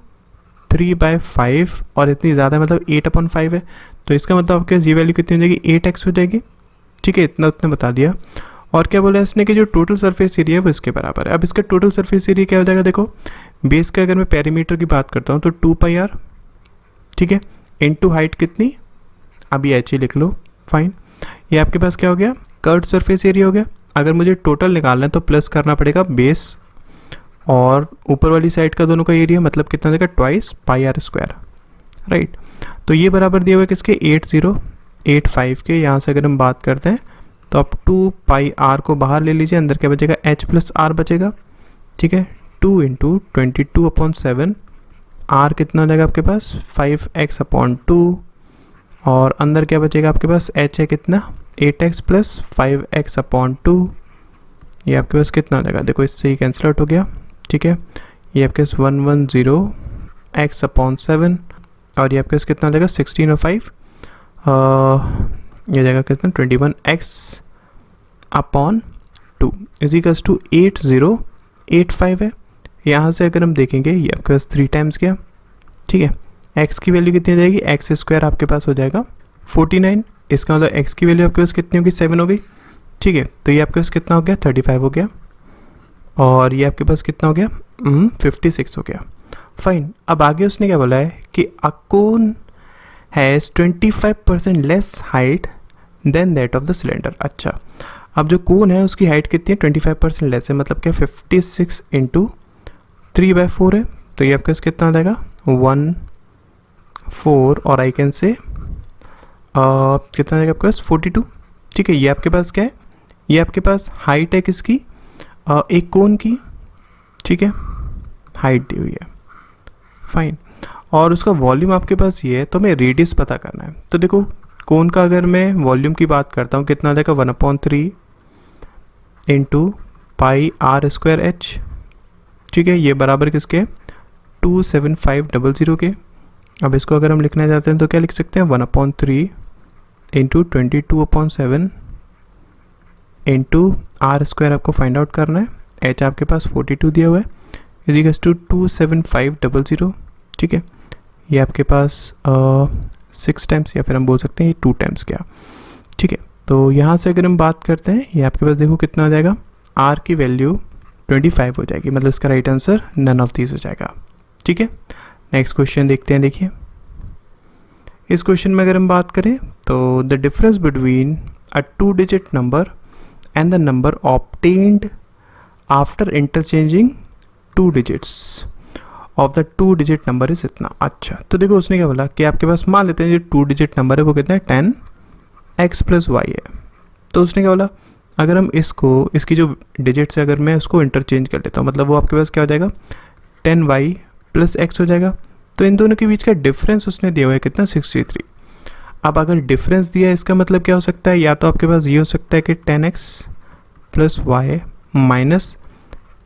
3/5 और इतनी ज़्यादा है मतलब 8/5 है, तो इसका मतलब आपके पास ये वैल्यू कितनी हो जाएगी 8x हो जाएगी। ठीक है, इतना उसने बता दिया। और क्या बोला इसने कि जो टोटल सरफेस एरिया है वो इसके बराबर है। अब इसका टोटल सरफेस एरिया क्या हो जाएगा, देखो बेस का अगर मैं पेरीमीटर की बात करता हूँ तो 2πr, ठीक है, इनटू हाइट कितनी, अभी एच ही लिख लो, फाइन। ये आपके पास क्या हो गया, कर्व्ड सरफेस एरिया हो गया। अगर मुझे टोटल निकालना है तो प्लस करना पड़ेगा बेस और ऊपर वाली साइड का दोनों का एरिया, मतलब कितना देगा 2πr², राइट। तो ये बराबर दिया हुआ है किसके 8085 के। यहाँ से अगर हम बात करते हैं तो आप 2πr को बाहर ले लीजिए, अंदर क्या बचेगा h+r बचेगा, ठीक है, 2 × 22/7, r कितना हो जाएगा आपके पास 5x/2, और अंदर क्या बचेगा आपके पास h है कितना 8x + 5x/2, ये आपके पास कितना हो जाएगा, देखो इससे ही कैंसिल आउट हो गया, ठीक है, ये आपके पास 110x/7, और ये आपके पास कितना हो जाएगा 16 और 5 ये जाएगा कितना 21x/2 इजिकल्स टू 8085 है। यहाँ से अगर हम देखेंगे ये आपके पास 3 टाइम्स गया, ठीक है, x की वैल्यू कितनी हो जाएगी x² आपके पास हो जाएगा 49, इसका मतलब x की वैल्यू आपके पास कितनी होगी 7 हो गई, ठीक है, तो ये आपके पास कितना हो गया 35 हो गया, और ये आपके पास कितना हो गया 56 हो गया, फाइन। अब आगे उसने क्या बोला है कि a cone has 25% less height than that of the cylinder. अच्छा, अब जो कोन है उसकी हाइट कितनी है 25% लेस है, मतलब क्या 56 × 3/4 है, तो ये आपके पास कितना आ जाएगा 14, और आई कैन से कितना आ जाएगा आपके पास 42, ठीक है। ये आपके पास क्या है, ये आपके पास हाइट है किसकी एक कोन की, ठीक है, हाइट दी हुई है, फाइन, और उसका वॉल्यूम आपके पास ये है, तो हमें रेडियस पता करना है। तो देखो कोन का अगर मैं वॉल्यूम की बात करता हूँ कितना आ जाएगा 1/3 × πr²h, ठीक है, ये बराबर किसके 27500 के। अब इसको अगर हम लिखना चाहते हैं तो क्या लिख सकते हैं 1/3 × 22/7 × r² आपको फाइंड आउट करना है, h आपके पास 42 दिया हुआ है, इजिकल्स टू 27500, ठीक है, ये आपके पास 6 टाइम्स या फिर हम बोल सकते हैं ये 2 टाइम्स क्या, ठीक है। तो यहाँ से अगर हम बात करते हैं ये आपके पास देखो कितना हो जाएगा, r की वैल्यू 25 हो जाएगी, मतलब इसका right answer none of these हो जाएगा, ठीक है। नेक्स्ट क्वेश्चन देखते हैं। देखिए इस क्वेश्चन में अगर हम बात करें तो the difference between a 2 digit number and the number obtained after interchanging 2 digits of the 2 digit number is इतना। अच्छा, तो देखो उसने क्या बोला कि आपके पास मान लेते हैं जो 2 डिजिट नंबर है वो कितना है 10x + y है। तो उसने क्या बोला अगर हम इसको इसकी जो डिजिट्स है अगर मैं उसको इंटरचेंज कर लेता हूँ, मतलब वो आपके पास क्या हो जाएगा 10y + x हो जाएगा। तो इन दोनों के बीच का डिफरेंस उसने दिया हुआ है कितना 63। अब अगर डिफरेंस दिया है इसका मतलब क्या हो सकता है, या तो आपके पास ये हो सकता है कि 10x + y -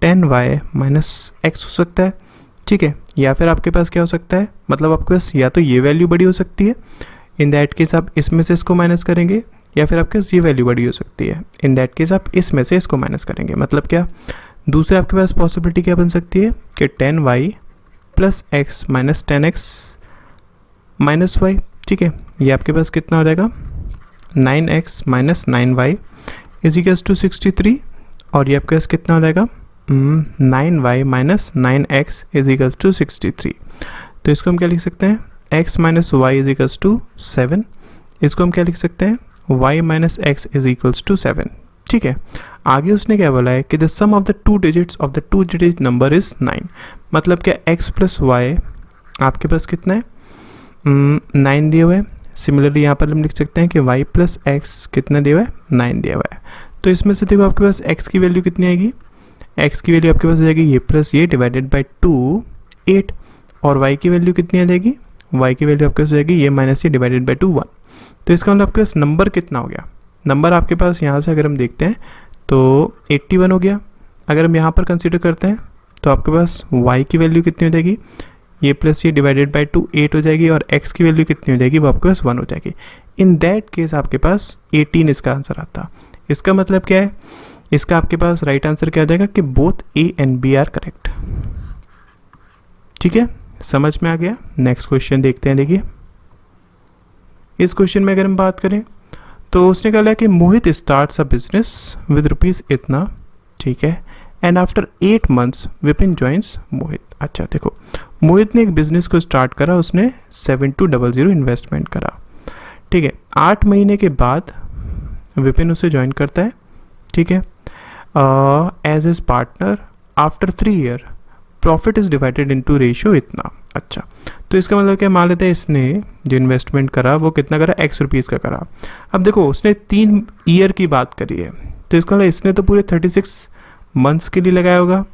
10y - x हो सकता है, ठीक है, या फिर आपके पास क्या हो सकता है, मतलब आपके पास या तो ये वैल्यू बड़ी हो सकती है, इन दैट केस आप इसमें से इसको माइनस करेंगे, या फिर आपके पास ये वैल्यू बड़ी हो सकती है, इन दैट केस आप इसमें से इसको माइनस करेंगे। मतलब क्या दूसरे आपके पास पॉसिबिलिटी क्या बन सकती है कि 10y + x - 10x - y, ठीक है, ये आपके पास कितना हो जाएगा 9x - 9y = 63, और ये आपके पास कितना हो जाएगा 9y - 9x = 63। तो इसको हम क्या लिख सकते हैं x - y = 7, इसको हम क्या लिख सकते हैं y - x = 7, ठीक है। आगे उसने क्या बोला है कि the sum of the two digits of the two digit number is 9, मतलब क्या x प्लस वाई आपके पास कितना है 9 दिया हुआ है। सिमिलरली यहाँ पर हम लिख सकते हैं कि y प्लस एक्स कितना दिया हुआ है 9 दिया हुआ है। तो इसमें से देखो आपके पास x की वैल्यू कितनी आएगी, x की वैल्यू आपके पास हो जाएगी ये प्लस ये डिवाइडेड बाई 2 8, और y की वैल्यू कितनी आ जाएगी, y की वैल्यू आपके पास हो जाएगी ये माइनस ये डिवाइडेड बाई 2 1। तो इसका मतलब आपके पास नंबर कितना हो गया, नंबर आपके पास यहाँ से अगर हम देखते हैं तो 81 हो गया। अगर हम यहाँ पर कंसीडर करते हैं तो आपके पास y की वैल्यू कितनी हो जाएगी, ये प्लस ये डिवाइडेड बाई 2 8 हो जाएगी, और x की वैल्यू कितनी हो जाएगी वो आपके पास 1 हो जाएगी। इन दैट केस आपके पास 18 इसका आंसर आता। इसका मतलब क्या है, इसका आपके पास राइट आंसर क्या आ जाएगा कि both A and B are correct. ठीक है, समझ में आ गया। नेक्स्ट क्वेश्चन देखते हैं। देखिए इस क्वेश्चन में अगर हम बात करें तो उसने कहा कि Mohit starts a business with rupees इतना, ठीक है, and after 8 months Vipin joins Mohit. अच्छा देखो, मोहित ने एक बिजनेस को स्टार्ट करा, उसने 7200 इन्वेस्टमेंट करा, ठीक है। 8 महीने के बाद विपिन उसे ज्वाइन करता है, ठीक है, as is partner. After 3 year profit is divided into ratio इतना। अच्छा, तो इसका मतलब क्या, मान लेते हैं इसने जो इन्वेस्टमेंट करा वो कितना करा, x रुपीज़ का करा। अब देखो उसने 3 ईयर की बात करी है, तो इसका मतलब इसने तो पूरे 36 मंथ्स के लिए लगाया होगा,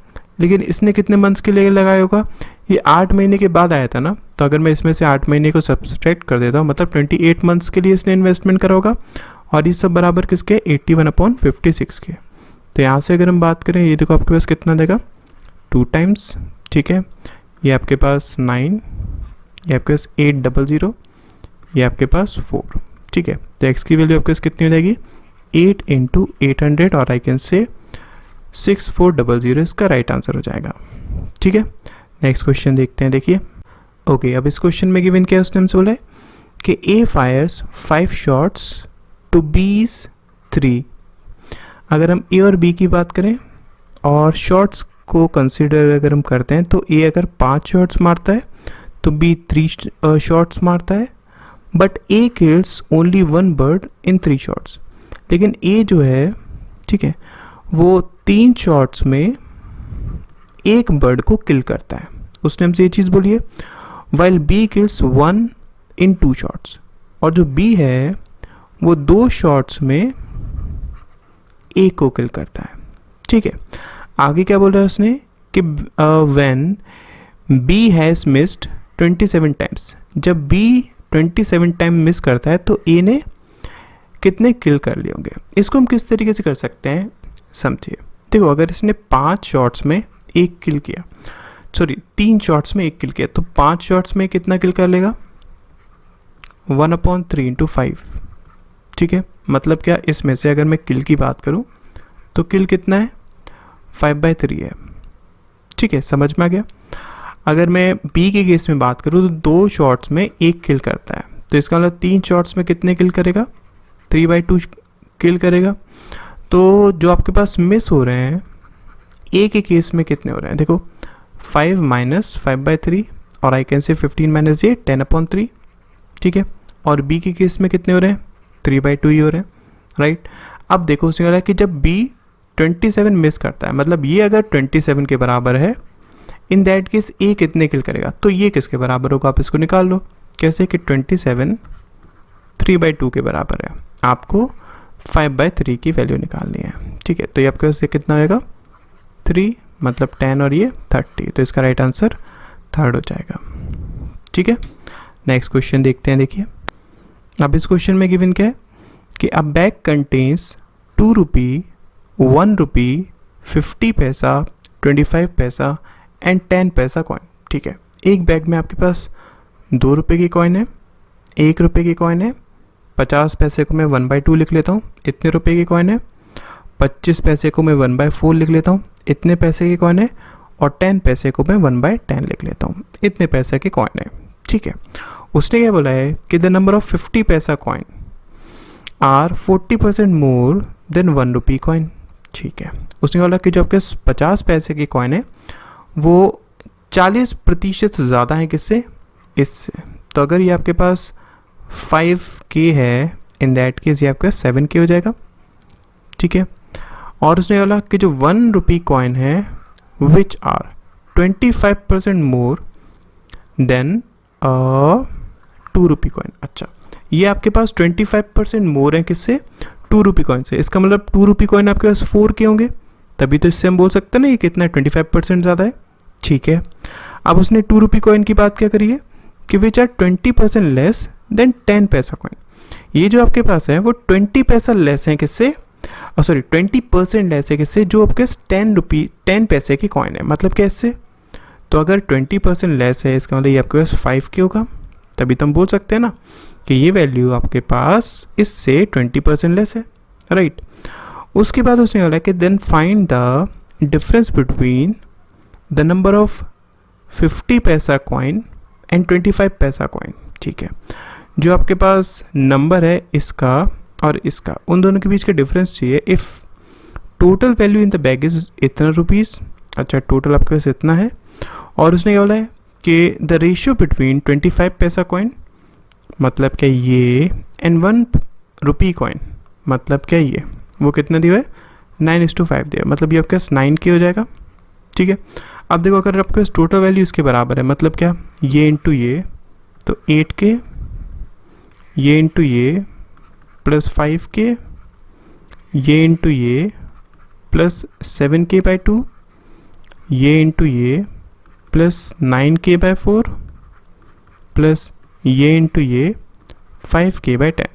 लेकिन इसने कितने मंथ्स के लिए लगाया होगा, ये 8 महीने के बाद आया था ना, तो अगर मैं इसमें से 8 महीने को सब्सट्रैक्ट कर देता हूँ मतलब 28 मंथ्स के लिए इसने इन्वेस्टमेंट करा होगा, और ये सब बराबर किसके 81/56 के। तो यहाँ से अगर हम बात करें, ये देखो आपके पास कितना देगा 2 times, ठीक है, ये आपके पास 9, ये आपके पास 800, ये आपके पास 4, ठीक है। तो x की वैल्यू आपके पास कितनी हो जाएगी 8 × 800, और आई कैन से 6400 इसका राइट आंसर हो जाएगा, ठीक है। नेक्स्ट क्वेश्चन देखते हैं। देखिए ओके, अब इस क्वेश्चन में गिवन क्या है, उसने हमसे बोला है कि A Fyers 5 shots to B's 3। अगर हम A और B की बात करें और शॉट्स को कंसिडर अगर हम करते हैं तो A अगर 5 शॉट्स मारता है तो B 3 शॉट्स मारता है, but A kills only 1 bird in 3 shots। लेकिन A जो है, ठीक है, वो 3 शॉट्स में एक बर्ड को किल करता है। उसने हमसे ये चीज़ बोली है, वाइल B किल्स 1 इन 2 shots, और जो B है वो 2 शॉट्स में A को किल करता है, ठीक है। आगे क्या बोल रहा है उसने कि when B has missed 27 times, जब B 27 टाइम मिस करता है तो A ने कितने किल कर लिए होंगे। इसको हम किस तरीके से कर सकते हैं समझिए। देखो अगर इसने 5 शॉट्स में 1 किल किया, सॉरी 3 शॉट्स में 1 किल किया, तो 5 शॉट्स में कितना किल कर लेगा 1/3 × 5, ठीक है। मतलब क्या, इसमें से अगर मैं किल की बात करूं तो किल कितना है 5/3 है, ठीक है, समझ में आ गया। अगर मैं B के केस में बात करूं तो 2 शॉट्स में 1 किल करता है, तो इसका मतलब 3 शॉट्स में कितने किल करेगा 3/2 किल करेगा। तो जो आपके पास मिस हो रहे हैं A के केस में कितने हो रहे हैं, देखो 5 - 5/3, और आई कैन से 15 - ये 10/3, ठीक है। और B के केस में कितने हो रहे हैं 3/2 ही हो रहे हैं, राइट। अब देखो उसने कहा कि जब B 27 मिस करता है, मतलब ये अगर 27 के बराबर है, इन दैट केस A कितने किल करेगा, तो ये किसके बराबर होगा, आप इसको निकाल लो। कैसे कि 27 3/2 के बराबर है, आपको 5/3 की वैल्यू निकालनी है, ठीक है। तो ये आपके पास कितना होगा 3 मतलब 10 और ये 30, तो इसका राइट आंसर 3rd हो जाएगा, ठीक है। नेक्स्ट क्वेश्चन देखते हैं। देखिए अब इस क्वेश्चन में गिवन क्या है कि अ बैग कंटेन्स 2 रुपी 1 रुपी 50 पैसा 25 पैसा एंड 10 पैसा कॉइन, ठीक है। एक बैग में आपके पास 2 रुपये की कॉइन है, 1 रुपये की कॉइन है, 50 पैसे को मैं 1/2 लिख लेता हूँ, इतने रुपये की कॉइन है, 25 पैसे को मैं 1/4 लिख लेता हूँ, इतने पैसे की कॉइन है, और 10 पैसे को मैं 1/10 लिख लेता हूँ, इतने पैसे की कॉइन है, ठीक है। उसने क्या बोला है कि the number of 50 paisa coin are 40% more than 1 rupee coin, ठीक है। उसने बोला कि जो आपके 50 पैसे की कॉइन है वो 40% ज़्यादा है किससे, इससे। तो अगर ये आपके पास 5K है, इन दैट केस ये आपका 7K हो जाएगा, ठीक है। और उसने बोला कि जो 1 रुपी कॉइन है which are 25% more than 2 rupee coin. अच्छा, ये आपके पास 25% मोर है किससे? 2 रुपी कॉइन से। इसका मतलब 2 रुपी कॉइन आपके पास 4 के होंगे, तभी तो इससे हम बोल सकते हैं ना ये कितना है, 25% ज़्यादा है। ठीक है, अब उसने 2 रुपी कॉइन की बात क्या करी है कि विच आर 20% लेस देन 10 पैसा कॉइन। ये जो आपके पास है वो 20 पैसा लेस है किससे? सॉरी 20% लेस है किससे? जो आपके 10 पैसे की कॉइन है। मतलब कैसे? तो अगर 20% लेस है इसका मतलब ये आपके पास 5 के होगा, तभी तो हम बोल सकते हैं ना कि ये वैल्यू आपके पास इससे 20% लेस है, राइट। उसके बाद उसने बोला कि then find the difference between the number of 50 paisa coin and 25 पैसा कॉइन। ठीक है, जो आपके पास नंबर है इसका और इसका, उन दोनों के बीच का डिफरेंस चाहिए। If total value in the bag is इतना रुपीज़, अच्छा टोटल आपके पास इतना है, और उसने क्या बोला है कि द रेशियो बिटवीन 25 पैसा कॉइन मतलब क्या ये एंड 1 रुपी कॉइन मतलब क्या ये, वो कितना दिया है? 9:5 दिया, मतलब ये आपके पास 9 के हो जाएगा। ठीक है, अब देखो अगर आपके पास टोटल वैल्यू इसके बराबर है मतलब क्या, ये इंटू ये, तो 8 के, ये इंटू ये प्लस 5 के, ये इंटू ये प्लस 7k/2, ये इंटू ये प्लस 9k/4 प्लस ये इंटू ये 5k/10।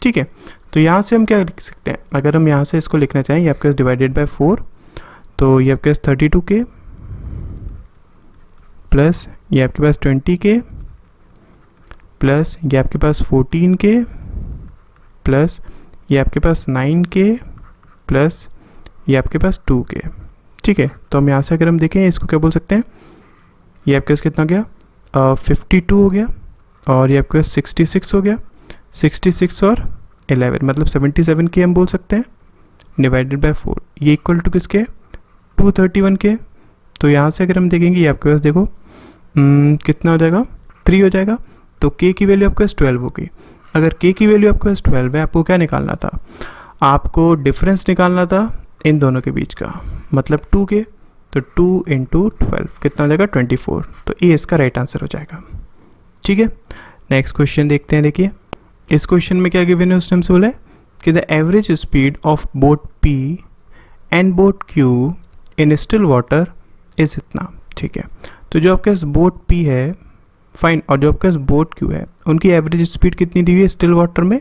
ठीक है, तो यहाँ से हम क्या लिख सकते हैं? अगर हम यहाँ से इसको लिखना चाहें, ये आपके पास डिवाइडेड बाय 4, तो ये आपके पास 32k प्लस ये आपके पास 20k प्लस ये आपके पास 14k प्लस ये आपके पास 9k प्लस ये आपके पास 2k। ठीक है, तो हम यहाँ से अगर हम देखें इसको क्या बोल सकते हैं, ये आपके पास कितना गया? 52 हो गया, और ये आपके पास 66 हो गया, 66 और 11 मतलब 77k हम बोल सकते हैं, डिवाइडेड बाय 4। ये इक्वल टू किसके? 231k। तो यहाँ से अगर हम देखेंगे ये आपके पास देखो कितना हो जाएगा? 3 हो जाएगा। तो k की वैल्यू आपके पास 12 होगी। अगर k की वैल्यू आपके पास 12 है, आपको क्या निकालना था? आपको डिफरेंस निकालना था इन दोनों के बीच का, मतलब 2k, तो 2 इंटू 12 कितना हो जाएगा? 24। तो ये इसका राइट आंसर हो जाएगा। ठीक है, नेक्स्ट क्वेश्चन देखते हैं। देखिए इस क्वेश्चन में क्या गिवन है, उसने हमसे बोला है कि the average speed of boat P and boat Q in still water is इतना। ठीक है, तो जो आपके पास बोट P है फाइन, और जो आपके पास बोट Q है, उनकी एवरेज स्पीड कितनी दी हुई है स्टिल वाटर में?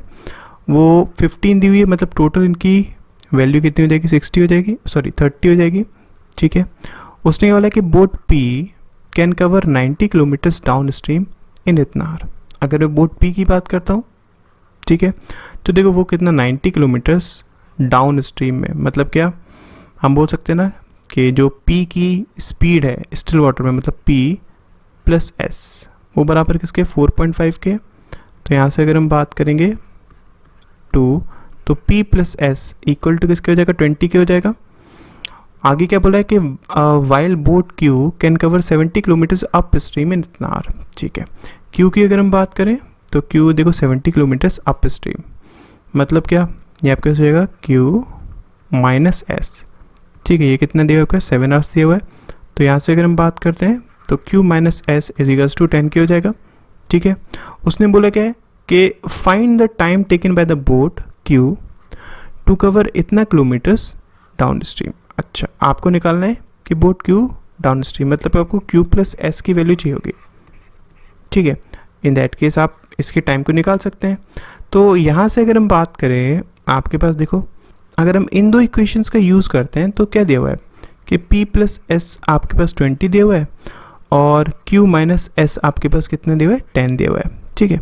वो 15 दी हुई है, मतलब टोटल इनकी वैल्यू कितनी हो जाएगी? 60 हो जाएगी, सॉरी 30 हो जाएगी। ठीक है, उसने बोला कि boat P can cover 90 kilometres down stream in इतना आवर। अगर मैं बोट P की बात करता हूँ, ठीक है, तो देखो वो कितना 90 किलोमीटर्स डाउन स्ट्रीम में, मतलब क्या हम बोल सकते हैं ना कि जो P की स्पीड है स्टिल वाटर में, मतलब P प्लस S, वो बराबर किसके? 4.5 के। तो यहाँ से अगर हम बात करेंगे 2, तो P plus S equal to किसके हो जाएगा? 20 के हो जाएगा। आगे क्या बोला है कि while boat Q can cover 70 kilometres up stream in इतना आवर। ठीक है, Q की अगर हम बात करें तो Q देखो 70 किलोमीटर्स अप स्ट्रीम, मतलब क्या, ये आपके पास हो जाएगा Q माइनस S। ठीक है, ये कितना दिया हुआ है? 7 आवर्स दिया हुआ है। तो यहाँ से अगर हम बात करते हैं तो Q minus S is equals to 10 के हो जाएगा। ठीक है, उसने बोला क्या है कि find the time taken by the boat Q to cover इतना किलोमीटर्स डाउन स्ट्रीम। अच्छा, आपको निकालना है कि बोट Q डाउन स्ट्रीम, मतलब आपको Q प्लस S की वैल्यू चाहिए होगी। ठीक है, इन दैट केस आप इसके टाइम को निकाल सकते हैं। तो यहाँ से अगर हम बात करें, आपके पास देखो अगर हम इन दो इक्वेशंस का यूज़ करते हैं तो क्या दिया हुआ है कि P प्लस S आपके पास 20 दिया हुआ है और Q माइनस S आपके पास कितना दिया हुआ है? 10 दिया हुआ है। ठीक है,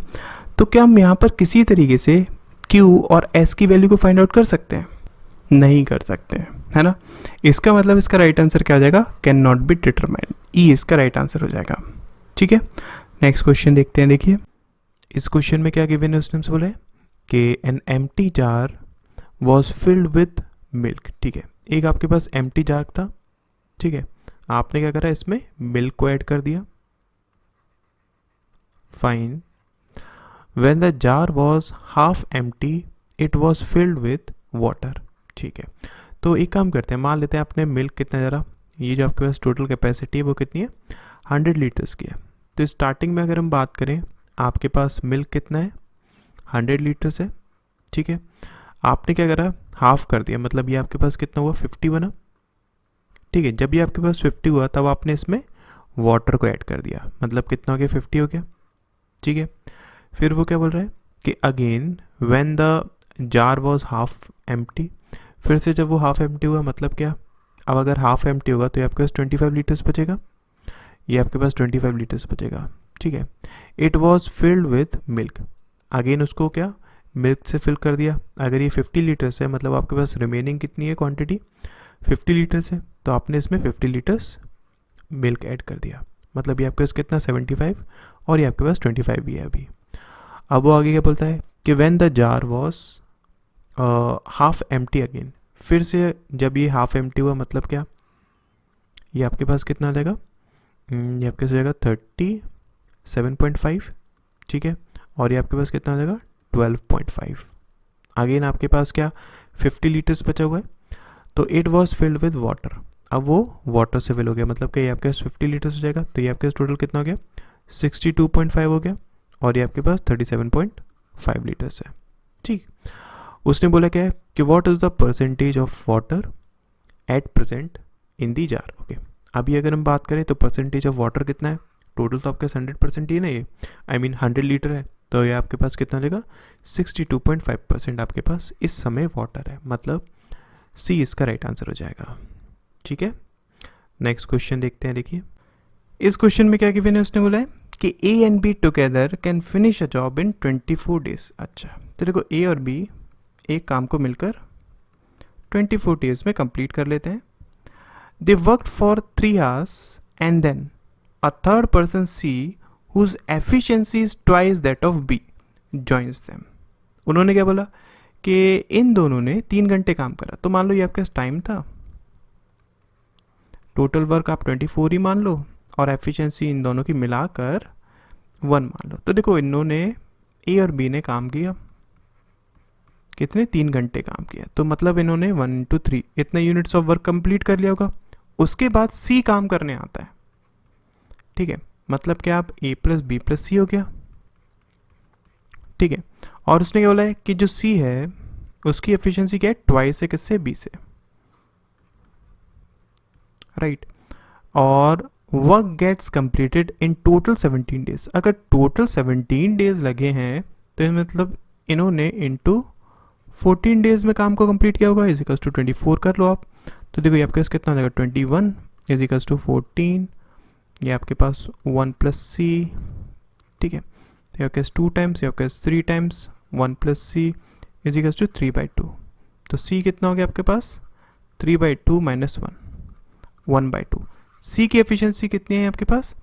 तो क्या हम यहाँ पर किसी तरीके से Q और S की वैल्यू को फाइंड आउट कर सकते हैं? नहीं कर सकते हैं, है ना। इसका मतलब इसका राइट आंसर क्या हो जाएगा? कैन नॉट बी डिटरमाइंड, ई इसका राइट आंसर हो जाएगा। ठीक है, नेक्स्ट क्वेश्चन देखते हैं। देखिए इस क्वेश्चन में क्या गिवन है, उसने हमसे बोला है कि an empty jar was filled with milk. ठीक है, एक आपके पास एम्प्टी जार था, ठीक है, आपने क्या करा, इसमें मिल्क को ऐड कर दिया। Fine, when the jar was half empty it was filled with water. ठीक है, तो एक काम करते हैं, मान लेते हैं आपने मिल्क कितना ज़रा, ये जो आपके पास टोटल कैपेसिटी है वो कितनी है 100 लीटर्स की है। तो स्टार्टिंग में अगर हम बात करें, आपके पास मिल्क कितना है 100 लीटर्स है, ठीक है। आपने क्या करा, हाफ कर दिया, मतलब ये आपके पास कितना हुआ 50 बना, ठीक है। जब ये आपके पास 50 हुआ तब आपने इसमें वाटर को ऐड कर दिया, मतलब कितना हो गया 50 हो गया, ठीक है। फिर वो क्या बोल रहा है कि again when the jar was half empty, फिर से जब वो हाफ एम्प्टी हुआ, मतलब क्या, अब अगर हाफ एम्प्टी होगा तो ये आपके पास 25 लीटर्स बचेगा, ये आपके पास 25 लीटर्स बचेगा, ठीक है। It was filled with milk, again उसको क्या मिल्क से फिल कर दिया। अगर ये 50 लीटर्स है मतलब आपके पास रिमेनिंग कितनी है क्वांटिटी 50 लीटर्स है, तो आपने इसमें 50 लीटर्स मिल्क ऐड कर दिया, मतलब ये आपके पास कितना 75 और ये आपके पास 25 भी है अभी। अब वो आगे क्या बोलता है कि when the jar was half empty again, फिर से जब ये हाफ एम्प्टी हुआ मतलब क्या, ये आपके पास कितना आ जाएगा, ये आपके पास हो जाएगा 37.5, ठीक है। और ये आपके पास कितना आ जाएगा 12.5। अगेन आपके पास क्या 50 लीटर्स बचा हुआ है, तो it was filled with water, अब वो वाटर से फिल हो गया, मतलब कि ये आपके पास 50 लीटर्स हो जाएगा, तो ये आपके पास टोटल कितना हो गया 62.5 हो गया, और ये आपके पास 37.5 लीटर्स है, ठीक। उसने बोला क्या है कि what is the percentage of water at present in the jar, okay. अभी अगर हम बात करें तो परसेंटेज ऑफ वाटर कितना है, टोटल तो आपके 100% ही ना, ये आई मीन 100 लीटर है, तो ये आपके पास कितना देगा 62.5% आपके पास इस समय वाटर है, मतलब सी इसका राइट आंसर हो जाएगा, ठीक है। नेक्स्ट क्वेश्चन देखते हैं, देखिए इस क्वेश्चन में क्या गिवन है, उसने बोला है कि A and be together can finish a job in 24 days. अच्छा, तो देखो ए और बी एक काम को मिलकर 24 डेज में कंप्लीट कर लेते हैं। They worked for 3 hours and then a third person C whose efficiency is twice that of B joins them. उन्होंने क्या बोला कि इन दोनों ने 3 घंटे काम करा, तो मान लो ये आपके पास टाइम था, टोटल वर्क आप 24 ही मान लो और एफिशिएंसी इन दोनों की मिलाकर 1 मान लो। तो देखो इन्होंने ए और बी ने काम किया कितने 3 घंटे काम किया, तो मतलब इन्होंने 1 to 3 इतने यूनिट्स ऑफ वर्क कंप्लीट कर लिया होगा। उसके बाद सी काम करने आता है, ठीक है, मतलब क्या आप ए प्लस बी प्लस सी हो गया, ठीक है। और उसने क्या बोला है कि जो सी है उसकी एफिशिएंसी क्या है ट्वाइस है किससे बी से, राइट। और work gets completed in total 17 days. अगर टोटल 17 डेज लगे हैं तो मतलब इन्होंने इनटू 14 डेज में काम को कंप्लीट किया होगा, इज इक्वल्स टू 24 कर लो आप। तो देखो ये आपके पास कितना हो जाएगा 21 इज इक्वल्स टू 14, ये आपके पास 1 प्लस सी, ठीक है। ये आपके पास 2 टाइम्स, ये आपके पास 3 times 1 plus C is equals to 3/2। तो सी कितना हो गया आपके पास 3/2 माइनस 1/2। सी की एफिशिएंसी कितनी है आपके पास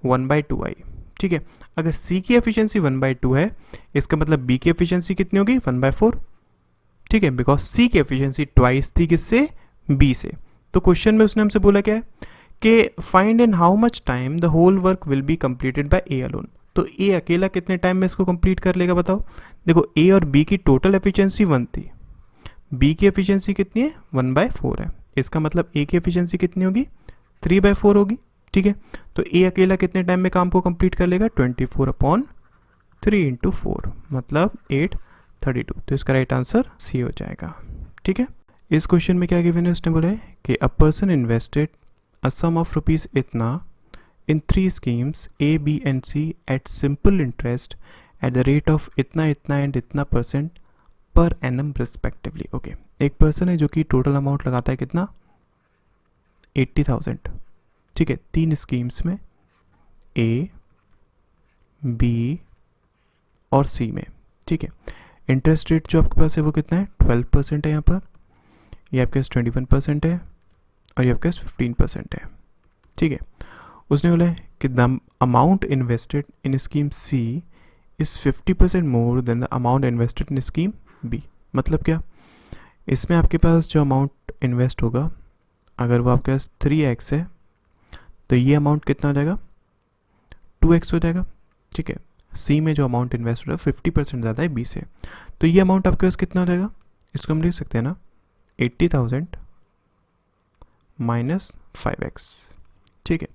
1/2 आई, ठीक है। अगर सी की एफिशिएंसी 1/2 है, इसका मतलब बी की एफिशिएंसी कितनी होगी 1/4, ठीक है, बिकॉज सी की एफिशिएंसी ट्वाइस थी किससे बी से। तो क्वेश्चन में उसने हमसे बोला क्या है कि find in how much time the whole work will be completed by A alone. तो ए अकेला कितने टाइम में इसको कंप्लीट कर लेगा बताओ। देखो ए और बी की टोटल एफिशिएंसी 1 थी, बी की एफिशिएंसी कितनी है 1/4 है, इसका मतलब ए की एफिशिएंसी कितनी होगी 3/4 होगी, ठीक है। तो ए अकेला कितने टाइम में काम को कंप्लीट कर लेगा 24/3 इंटू 4 मतलब 8/32। तो इसका राइट आंसर सी हो जाएगा, ठीक है। इस क्वेश्चन में क्या गिवन है, उसने बोला है कि a person invested a sum of rupees इतना in 3 schemes A B and C at simple interest at the rate of इतना इतना एंड इतना % पर एनम रिस्पेक्टिवली, ओके। एक पर्सन है जो कि टोटल अमाउंट लगाता है कितना 80,000, ठीक है, 3 स्कीम्स में ए बी और सी में, ठीक है। इंटरेस्ट रेट जो आपके पास है वो कितना है 12% है, यहाँ पर ये आपके पास 21% है और ये आपके पास 15% है, ठीक है। उसने बोला है कि the amount invested in scheme C is 50% more than the amount invested in scheme B. मतलब क्या, इसमें आपके पास जो अमाउंट इन्वेस्ट होगा अगर वो आपके पास 3x है तो ये अमाउंट कितना हो जाएगा 2x हो जाएगा, ठीक है। सी में जो अमाउंट इन्वेस्ट हो रहा है 50% ज़्यादा है बी से, तो ये अमाउंट आपके पास कितना हो जाएगा, इसको हम लिख सकते हैं ना 80,000 माइनस 5x। ठीक है,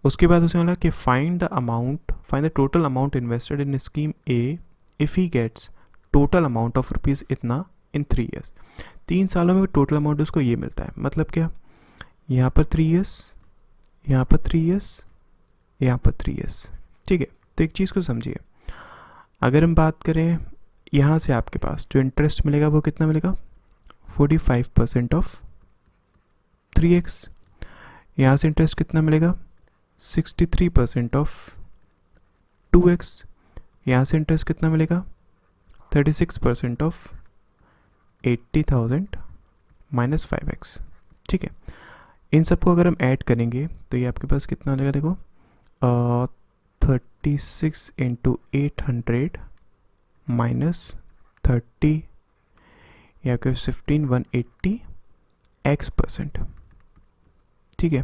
उसके बाद उसने बोला कि find the total amount invested in scheme A if he gets total amount of rupees इतना इन 3 ईयर्स। 3 सालों में टोटल अमाउंट उसको ये मिलता है। मतलब क्या, यहाँ पर 3 ईयर्स, यहाँ पर 3 ईयर्स, यहाँ पर 3 ईयर्स। ठीक है, तो एक चीज़ को समझिए, अगर हम बात करें यहाँ से आपके पास जो इंटरेस्ट मिलेगा वो कितना मिलेगा, 45% ऑफ 3x। यहाँ से इंटरेस्ट कितना मिलेगा, 63% ऑफ 2x। यहाँ से इंटरेस्ट कितना मिलेगा, 36% ऑफ 80,000 माइनस 5x। ठीक है, इन सबको अगर हम ऐड करेंगे तो ये आपके पास कितना मिलेगा, देखो 36 इंटू 800 माइनस 30, ये आपके 15180 एक्स परसेंट। ठीक है,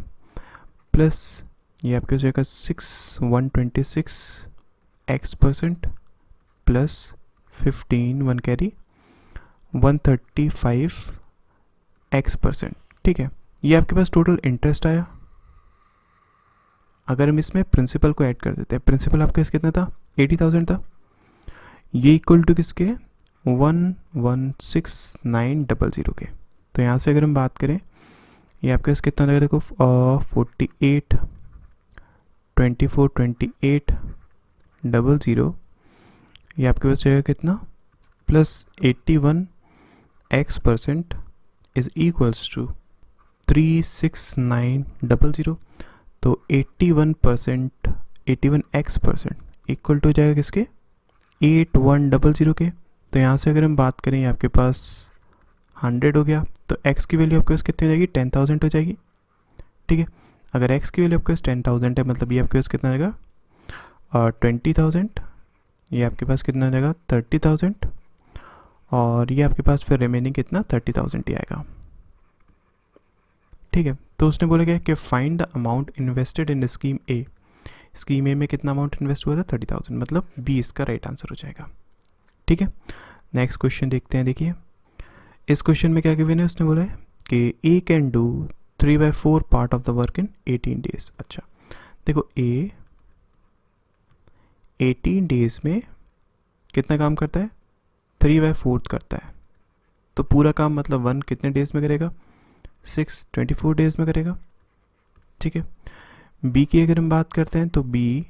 प्लस ये आपके हो जाएगा 6126 x percent plus 15 1 carry 135 x percent. ठीक है, ये आपके पास टोटल इंटरेस्ट आया। अगर हम इसमें प्रिंसिपल को ऐड कर देते हैं, प्रिंसिपल आपके पास कितना था, 80,000 था। ये इक्वल टू किसके, 116,900 के। तो यहाँ से अगर हम बात करें, ये आपके पास कितना लगेगा, देखो 48 24 28 00, ये आपके पास जाएगा कितना, plus 81 x percent is equals to 36900। तो 81% 81 एक्स परसेंट इक्वल टू जाएगा किसके, 8100 के। तो यहाँ से अगर हम बात करें, ये आपके पास 100 हो गया, तो x की वैल्यू आपके पास कितनी हो जाएगी, 10,000 हो जाएगी। ठीक है, अगर x की वैल्यू आपके पास 10,000 है, मतलब ये आपके पास कितना आएगा, 20,000, ये आपके पास कितना हो जाएगा, 30,000, और ये आपके पास फिर रिमेनिंग कितना, 30,000 ही आएगा। ठीक है, तो उसने बोला क्या कि find the amount invested in scheme A. Scheme A में कितना अमाउंट इन्वेस्ट हुआ था, 30,000, मतलब बी इसका राइट आंसर हो जाएगा। ठीक है, नेक्स्ट क्वेश्चन देखते हैं। देखिए इस क्वेश्चन में क्या गिवन है, उसने बोला है कि A can do 3/4 part of the work in 18 days. अच्छा देखो, ए 18 डेज में कितना काम करता है, 3/4 करता है। तो पूरा काम मतलब 1 कितने डेज में करेगा, 24 डेज में करेगा। ठीक है, बी की अगर हम बात करते हैं तो B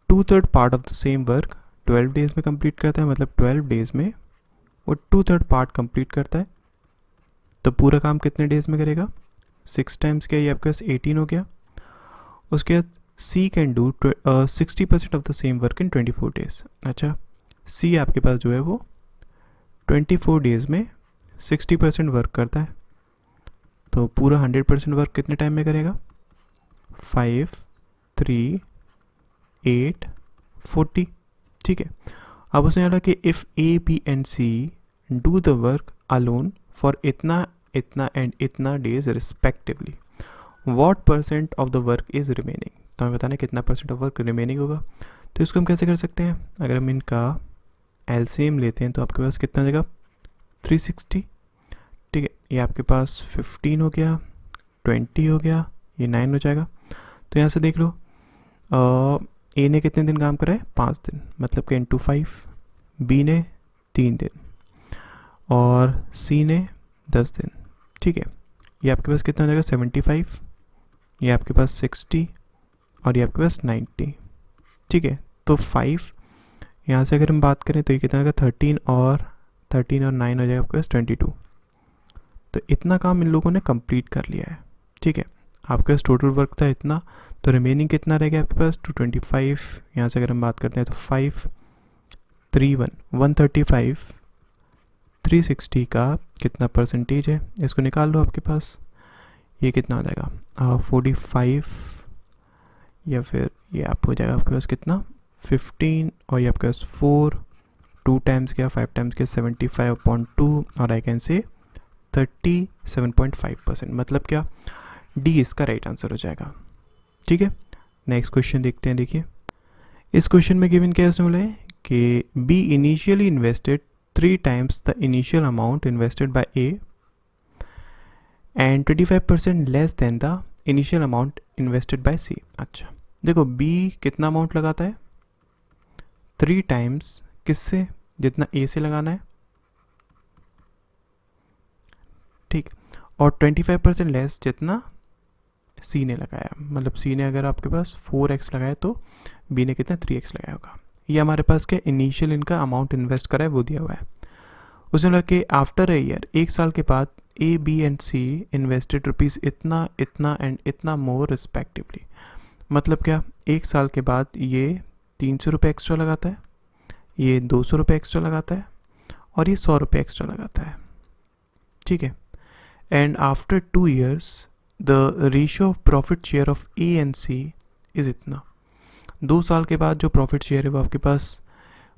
2/3 part of the same work 12 days में कंप्लीट करता है। मतलब 12 डेज में वो 2/3 पार्ट कंप्लीट करता है। तो पूरा काम कितने डेज में करेगा, 6 टाइम्स क्या, ये आपके पास 18 हो गया। उसके बाद C can do 60% of the same work in 24 days. अच्छा, सी आपके पास जो है वो 24 डेज में 60% वर्क करता है। तो पूरा 100% वर्क कितने टाइम में करेगा, 5 3 8 40। ठीक है, अब उसने बोला कि if A B and C do the work alone for इतना इतना एंड इतना days respectively, what percent of the work is remaining. तो हमें बताना कितना परसेंट ऑफ वर्क रिमेनिंग होगा। तो इसको हम कैसे कर सकते हैं, अगर हम इनका एलसीएम लेते हैं तो आपके पास कितना जाएगा, 360। ठीक है, ये आपके पास 15 हो गया, 20 हो गया, ये 9 हो जाएगा। तो यहाँ से देख लो, ए ने कितने दिन काम करा है, 5 दिन, मतलब कि इंटू 5। बी ने 3 दिन और सी ने 10 दिन। ठीक है, ये आपके पास कितना हो जाएगा, 75, ये आपके पास 60 और ये आपके पास 90। ठीक है, तो 5 यहाँ से अगर हम बात करें तो ये कितना होगा, 13 और 9 हो जाएगा आपके पास 22। तो इतना काम इन लोगों ने कंप्लीट कर लिया है। ठीक है, आपके पास टोटल वर्क था इतना, तो रिमेनिंग कितना रहेगा आपके पास, 225। यहाँ से अगर हम बात करते हैं तो 5 3 1 135 360 का कितना परसेंटेज है, इसको निकाल लो। आपके पास ये कितना हो जाएगा, 45, या फिर ये आप हो जाएगा आपके पास कितना, 15, और ये आपके पास 4 2 टाइम्स क्या, 5 टाइम्स क्या, 75/2, और आई कैन से 37.5%। मतलब क्या, डी इसका राइट आंसर हो जाएगा। ठीक है, नेक्स्ट क्वेश्चन देखते हैं। देखिए इस क्वेश्चन में गिवन क्या है, उसने बोला है कि B initially invested 3 times the initial amount invested by A and 25% less than the initial amount invested by C. अच्छा देखो बी कितना अमाउंट लगाता है, 3 टाइम्स किससे, जितना ए से लगाना है, ठीक, और 25% लेस जितना सी ने लगाया। मतलब सी ने अगर आपके पास 4x लगाया तो बी ने कितना 3x लगाया होगा। ये हमारे पास क्या इनिशियल इनका अमाउंट इन्वेस्ट करा है वो दिया हुआ है। उसने लगा कि आफ्टर अ ईयर, एक साल के बाद, A B and C invested rupees इतना इतना एंड इतना मोर रिस्पेक्टिवली। मतलब क्या, एक साल के बाद ये 300 रुपये एक्स्ट्रा लगाता है, ये 200 रुपये एक्स्ट्रा लगाता है और ये 100 रुपये एक्स्ट्रा लगाता है, ठीक है। And after 2 years the ratio of profit share of A and C is इतना। 2 साल के बाद जो प्रॉफिट शेयर है वो आपके पास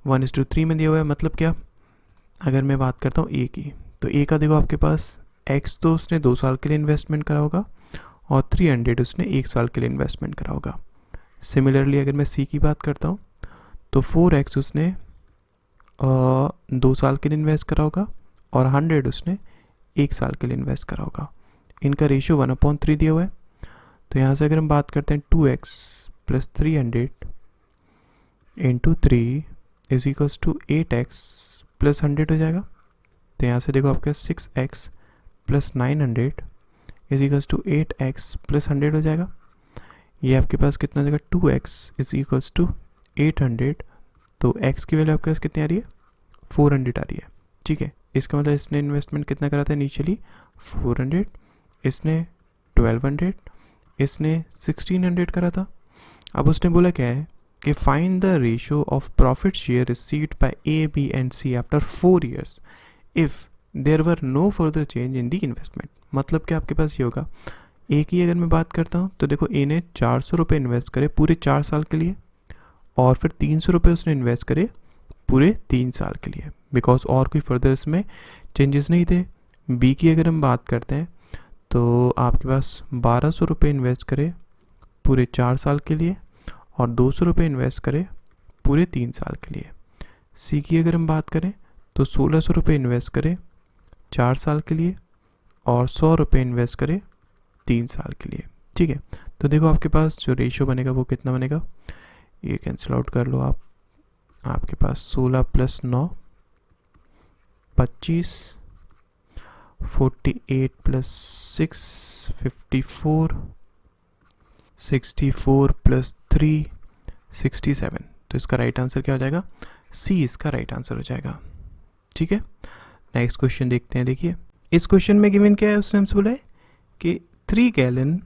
1:3 में दिया हुआ है। मतलब क्या, अगर मैं बात करता हूँ ए की, तो ए का देखो आपके पास एक्स तो उसने 2 साल के लिए इन्वेस्टमेंट करा होगा और 300 उसने 1 साल के लिए इन्वेस्टमेंट करा होगा। सिमिलरली अगर मैं सी की बात करता हूँ तो 4x उसने 2 साल के लिए इन्वेस्ट करा होगा और 100 उसने 1 साल के लिए इन्वेस्ट करा होगा। इनका रेशियो 1/3 दिया हुआ है। तो यहाँ से अगर हम बात करते हैं 2x plus 300 into 3 is equals to 8x plus 100 हो जाएगा। तो यहाँ से देखो आपके 6x plus 900 is equals to 8x plus 100 हो जाएगा। ये आपके पास कितना हो जाएगा, 2x इज इक्वल्स टू 800। तो x की वैल्यू आपके पास कितनी आ रही है, 400 आ रही है, ठीक है। इसका मतलब इसने इन्वेस्टमेंट कितना करा था इनिशियली, 400, इसने 1200, इसने 1600 करा था। अब उसने बोला क्या है कि find the ratio of profit share received by A B and C after 4 years if there were no further change in the investment. मतलब कि आपके पास ये होगा, ए की अगर मैं बात करता हूँ तो देखो ए ने 400 रुपये इन्वेस्ट करे पूरे 4 साल के लिए और फिर 300 रुपये उसने इन्वेस्ट करे पूरे 3 साल के लिए, बिकॉज और कोई फर्दर इसमें चेंजेस नहीं थे। बी की अगर हम बात करते हैं तो आपके पास 1200 रुपये इन्वेस्ट करे पूरे 4 साल के लिए और 200 रुपये इन्वेस्ट करे पूरे 3 साल के लिए। सी की अगर हम बात करें तो 1600 रुपये इन्वेस्ट करे 4 साल के लिए और 100 रुपये इन्वेस्ट करे 3 साल के लिए, ठीक है। तो देखो आपके पास जो रेशियो बनेगा वो कितना बनेगा, ये कैंसिल आउट कर लो आप, आपके पास 16 प्लस 9 25, 48 प्लस 6 54, 64 प्लस 3 67। तो इसका राइट आंसर क्या हो जाएगा, सी इसका राइट आंसर हो जाएगा, ठीक है। नेक्स्ट क्वेश्चन देखते हैं। देखिए इस क्वेश्चन में गिवन क्या है, उसने हमसे बोला है कि 3 gallon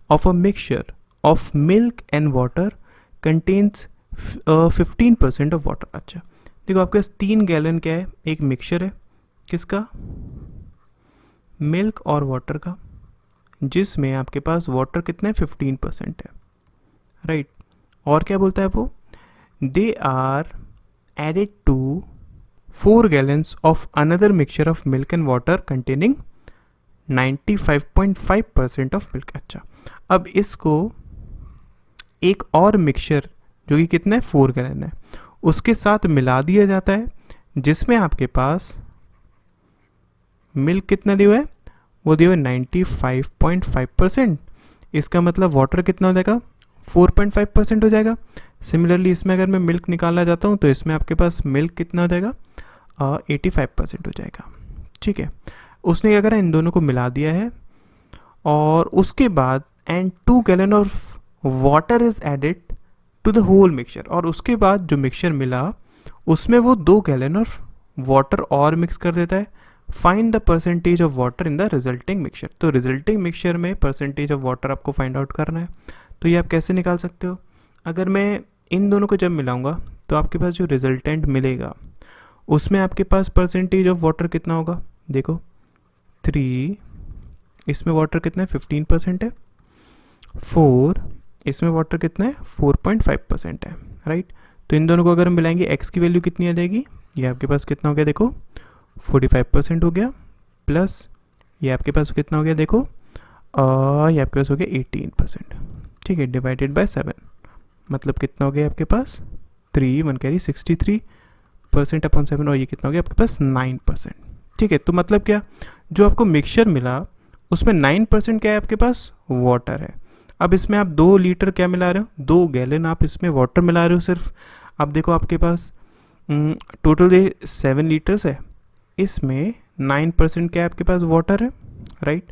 of a mixture of milk and water contains 15% of water. अच्छा देखो आपके पास 3 गैलन क्या है, एक मिक्सचर है किसका, मिल्क और वाटर का, जिसमें आपके पास वाटर कितना है 15% है, राइट। और क्या बोलता है वो, they are added to 4 gallons of another mixture of milk and water containing 95.5% of milk. अच्छा अब इसको एक और मिक्सचर जो कि कितना है 4 gallon है उसके साथ मिला दिया जाता है, जिसमें आपके पास मिल्क कितना दिया हुआ है, वो दिया हुआ है 95.5%। इसका मतलब वाटर कितना हो जाएगा 4.5% हो जाएगा। सिमिलरली इसमें अगर मैं मिल्क निकालना चाहता हूँ तो इसमें आपके पास मिल्क कितना हो जाएगा 85% हो जाएगा, ठीक है। उसने क्या करा, इन दोनों को मिला दिया है और उसके बाद and 2 gallon of water is added to the whole mixture, और उसके बाद जो मिक्सचर मिला उसमें वो 2 gallon ऑफ वाटर और मिक्स कर देता है। Find the percentage of water in the resulting mixture. तो रिजल्टिंग मिक्सचर में परसेंटेज ऑफ वाटर आपको फाइंड आउट करना है। तो ये आप कैसे निकाल सकते हो, अगर मैं इन दोनों को जब मिलाऊंगा तो आपके पास जो रिजल्टेंट मिलेगा उसमें आपके पास परसेंटेज ऑफ वाटर कितना होगा, देखो 3, इसमें वाटर कितना है 15% है, 4 इसमें वाटर कितना है 4.5% है, राइट। तो इन दोनों को अगर हम मिलाएंगे एक्स की वैल्यू कितनी आ जाएगी, ये आपके पास कितना हो गया देखो 45% हो गया, प्लस ये आपके पास कितना हो गया देखो ये आपके पास हो गया 18%, ठीक है, डिवाइडेड बाय 7। मतलब कितना हो गया आपके पास 3 1 कैरी 63% अपॉन 7, और ये कितना हो गया आपके पास 9%, ठीक है। तो मतलब क्या, जो आपको मिक्सचर मिला उसमें 9% क्या है आपके पास, वाटर है। अब इसमें आप 2 लीटर क्या मिला रहे हो, 2 गैलन आप इसमें वाटर मिला रहे हो सिर्फ। अब देखो आपके पास टोटल ये 7 लीटर्स है, इसमें 9% क्या है आपके पास, वाटर है, राइट।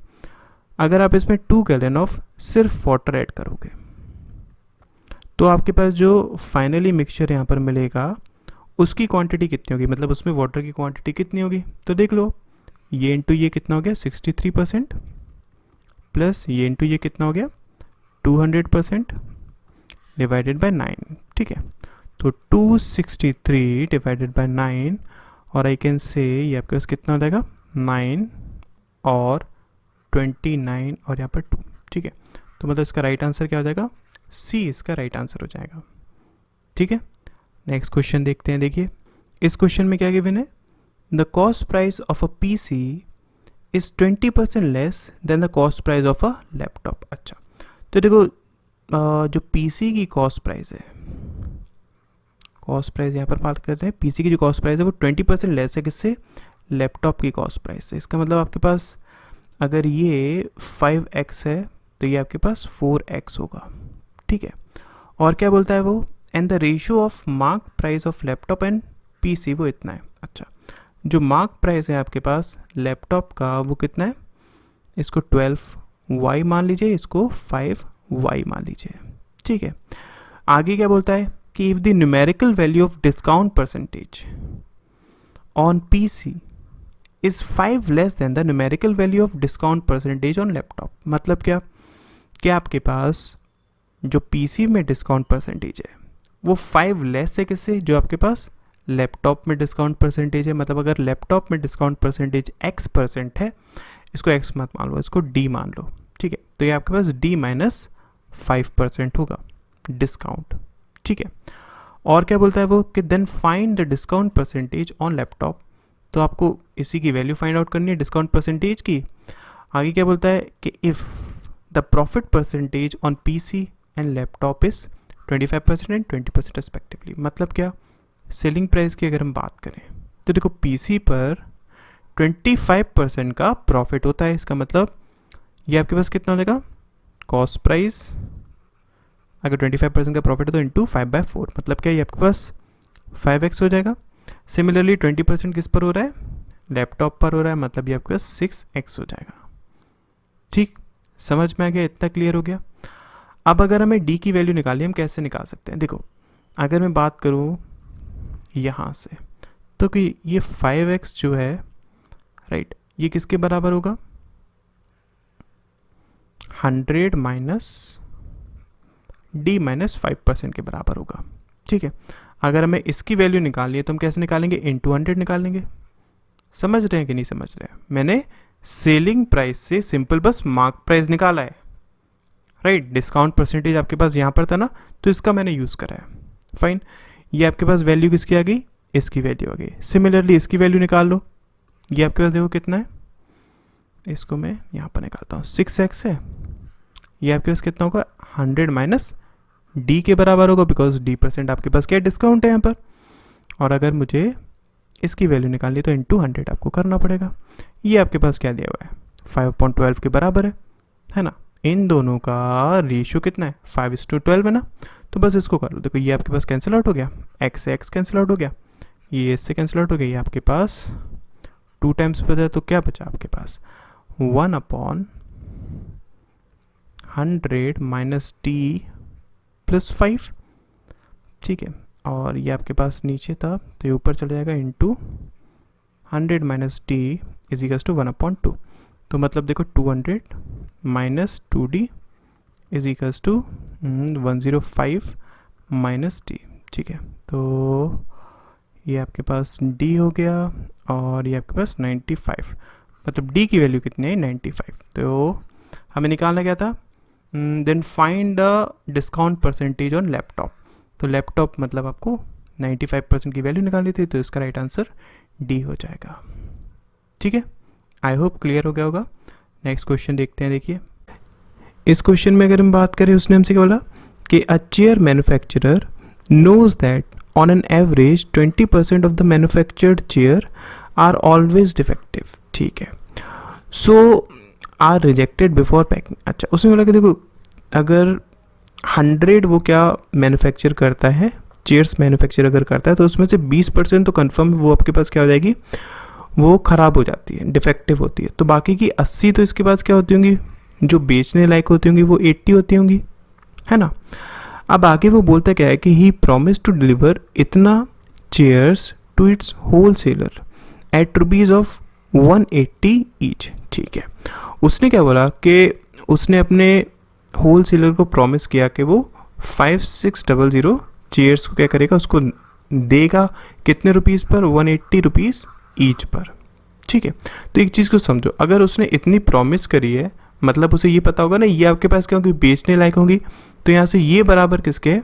अगर आप इसमें 2 गैलन ऑफ सिर्फ वाटर ऐड करोगे तो आपके पास जो फाइनली मिक्सचर यहाँ पर मिलेगा उसकी क्वांटिटी कितनी होगी, मतलब उसमें वाटर की क्वांटिटी कितनी होगी। तो देख लो, ये इंटू ये कितना हो गया 63% प्लस ये इंटू ये कितना हो गया 200% डिवाइडेड बाय 9, ठीक है। तो 263 डिवाइडेड बाय 9 और आई कैन से ये आपके पास कितना हो जाएगा 9 और 29 और यहाँ पर 2, ठीक है। तो मतलब इसका राइट आंसर क्या हो जाएगा, सी इसका राइट आंसर हो जाएगा, ठीक है। नेक्स्ट क्वेश्चन देखते हैं। देखिए इस क्वेश्चन में क्या गिवन है, the cost price of a PC is 20% less than the cost price of a laptop. अच्छा, तो देखो जो पीसी की कॉस्ट प्राइस है, कॉस्ट प्राइस यहाँ पर बात कर रहे हैं, पीसी की जो कॉस्ट प्राइस है वो 20% लेस है किससे, लैपटॉप की कॉस्ट प्राइस से। इसका मतलब आपके पास अगर ये 5x है तो ये आपके पास 4x होगा, ठीक है। और क्या बोलता है वो, and the ratio of mark price of laptop and PC वो इतना है। अच्छा, जो मार्क प्राइस है आपके पास लैपटॉप का वो कितना है, इसको 12y मान लीजिए, इसको 5y मान लीजिए, ठीक है। आगे क्या बोलता है कि if the numerical value of discount percentage on PC is 5 less than the numerical value of discount percentage on laptop. मतलब क्या, कि आपके पास जो पीसी में डिस्काउंट परसेंटेज है वो 5 लेस है किससे, जो आपके पास लैपटॉप में डिस्काउंट परसेंटेज है। मतलब अगर लैपटॉप में डिस्काउंट परसेंटेज x% है, इसको x मत मान लो, इसको d मान लो, ठीक है। तो ये आपके पास d माइनस 5% होगा डिस्काउंट, ठीक है। और क्या बोलता है वो कि then find the discount percentage on laptop. तो आपको इसी की वैल्यू फाइंड आउट करनी है, डिस्काउंट परसेंटेज की। आगे क्या बोलता है कि if the profit percentage on PC and laptop is 25% and 20% respectively. मतलब क्या, सेलिंग प्राइस की अगर हम बात करें तो देखो पीसी पर 25% का प्रॉफिट होता है। इसका मतलब ये आपके पास कितना हो जाएगा, कॉस्ट प्राइस अगर 25% का प्रॉफिट है तो इंटू 5/4, मतलब क्या ये आपके पास 5x हो जाएगा। सिमिलरली 20% किस पर हो रहा है, लैपटॉप पर हो रहा है, मतलब ये आपके पास 6x हो जाएगा, ठीक। समझ में आ गया, इतना क्लियर हो गया। अब अगर हमें d की वैल्यू निकालनी, हम कैसे निकाल सकते हैं। देखो अगर मैं बात करूँ यहाँ से तो कि ये 5x जो है, राइट, ये किसके बराबर होगा, 100 माइनस d माइनस 5% के बराबर होगा, ठीक है। अगर हमें इसकी वैल्यू निकालनी है तो हम कैसे निकालेंगे, इंटू 100 निकालेंगे। समझ रहे हैं कि नहीं समझ रहे हैं, मैंने सेलिंग प्राइस से सिंपल बस मार्क प्राइस निकाला है, राइट। डिस्काउंट परसेंटेज आपके पास यहाँ पर था ना, तो इसका मैंने यूज़ करा है, फाइन। ये आपके पास वैल्यू किसकी आ गई, इसकी वैल्यू आ गई। सिमिलरली इसकी वैल्यू निकाल लो, ये आपके पास देखो कितना है, इसको मैं यहाँ पर निकालता हूँ, 6x है। ये आपके पास कितना होगा, 100 माइनस d के बराबर होगा, बिकॉज d% आपके पास क्या डिस्काउंट है यहाँ पर। और अगर मुझे इसकी वैल्यू निकालनी तो इंटू 100 आपको करना पड़ेगा। ये आपके पास क्या दिया हुआ है, 5/12 के बराबर है ना। इन दोनों का रेशियो कितना है, 5:12 है ना। तो बस इसको कर लो, देखो ये आपके पास कैंसिल आउट हो गया, x से x कैंसिल आउट हो गया, ये इससे कैंसिल आउट हो गया, ये आपके पास 2 टाइम्स बचा, तो क्या बचा आपके पास 1/100 माइनस d प्लस 5, ठीक है। और ये आपके पास नीचे था तो ये ऊपर चला जाएगा, into 100 minus d is equals to 1/2। तो मतलब देखो 200 minus 2d is equals to 105 minus d, ठीक है। तो ये आपके पास d हो गया और ये आपके पास 95, मतलब d की वैल्यू कितनी है 95। तो हमें निकालना क्या था, then find the discount percentage on laptop. तो लैपटॉप मतलब आपको 95% की वैल्यू निकालनी थी, तो इसका राइट आंसर डी हो जाएगा, ठीक है। आई होप क्लियर हो गया होगा। नेक्स्ट क्वेश्चन देखते हैं। देखिए इस क्वेश्चन में अगर हम बात करें, उसने हमसे क्या बोला कि a chair manufacturer knows that on an average 20% of the manufactured chair are always defective, ठीक है, so are rejected before packing. अच्छा, उसमें बोला कि देखो अगर 100 वो क्या मैन्युफैक्चर करता है, चेयर्स मैन्युफैक्चर अगर करता है, तो उसमें से 20% तो कंफर्म वो आपके पास क्या हो जाएगी, वो ख़राब हो जाती है, डिफेक्टिव होती है। तो बाकी की 80 तो इसके पास क्या होती होंगी, जो बेचने लायक होती होंगी, वो 80 होती होंगी, है ना। अब आगे वो बोलता क्या है कि ही प्रॉमिस टू डिलीवर इतना chairs to its whole seller at rupees of 180 each, ठीक है। उसने क्या बोला कि उसने अपने होल सेलर को प्रॉमिस किया कि वो 5600 चेयर्स को क्या करेगा, उसको देगा कितने रुपीज़ पर, 180 रुपीज़ ईच पर, ठीक है। तो एक चीज़ को समझो, अगर उसने इतनी प्रॉमिस करी है, मतलब उसे ये पता होगा ना ये आपके पास क्या होंगी, बेचने लायक होंगी, तो यहाँ से ये बराबर किसके,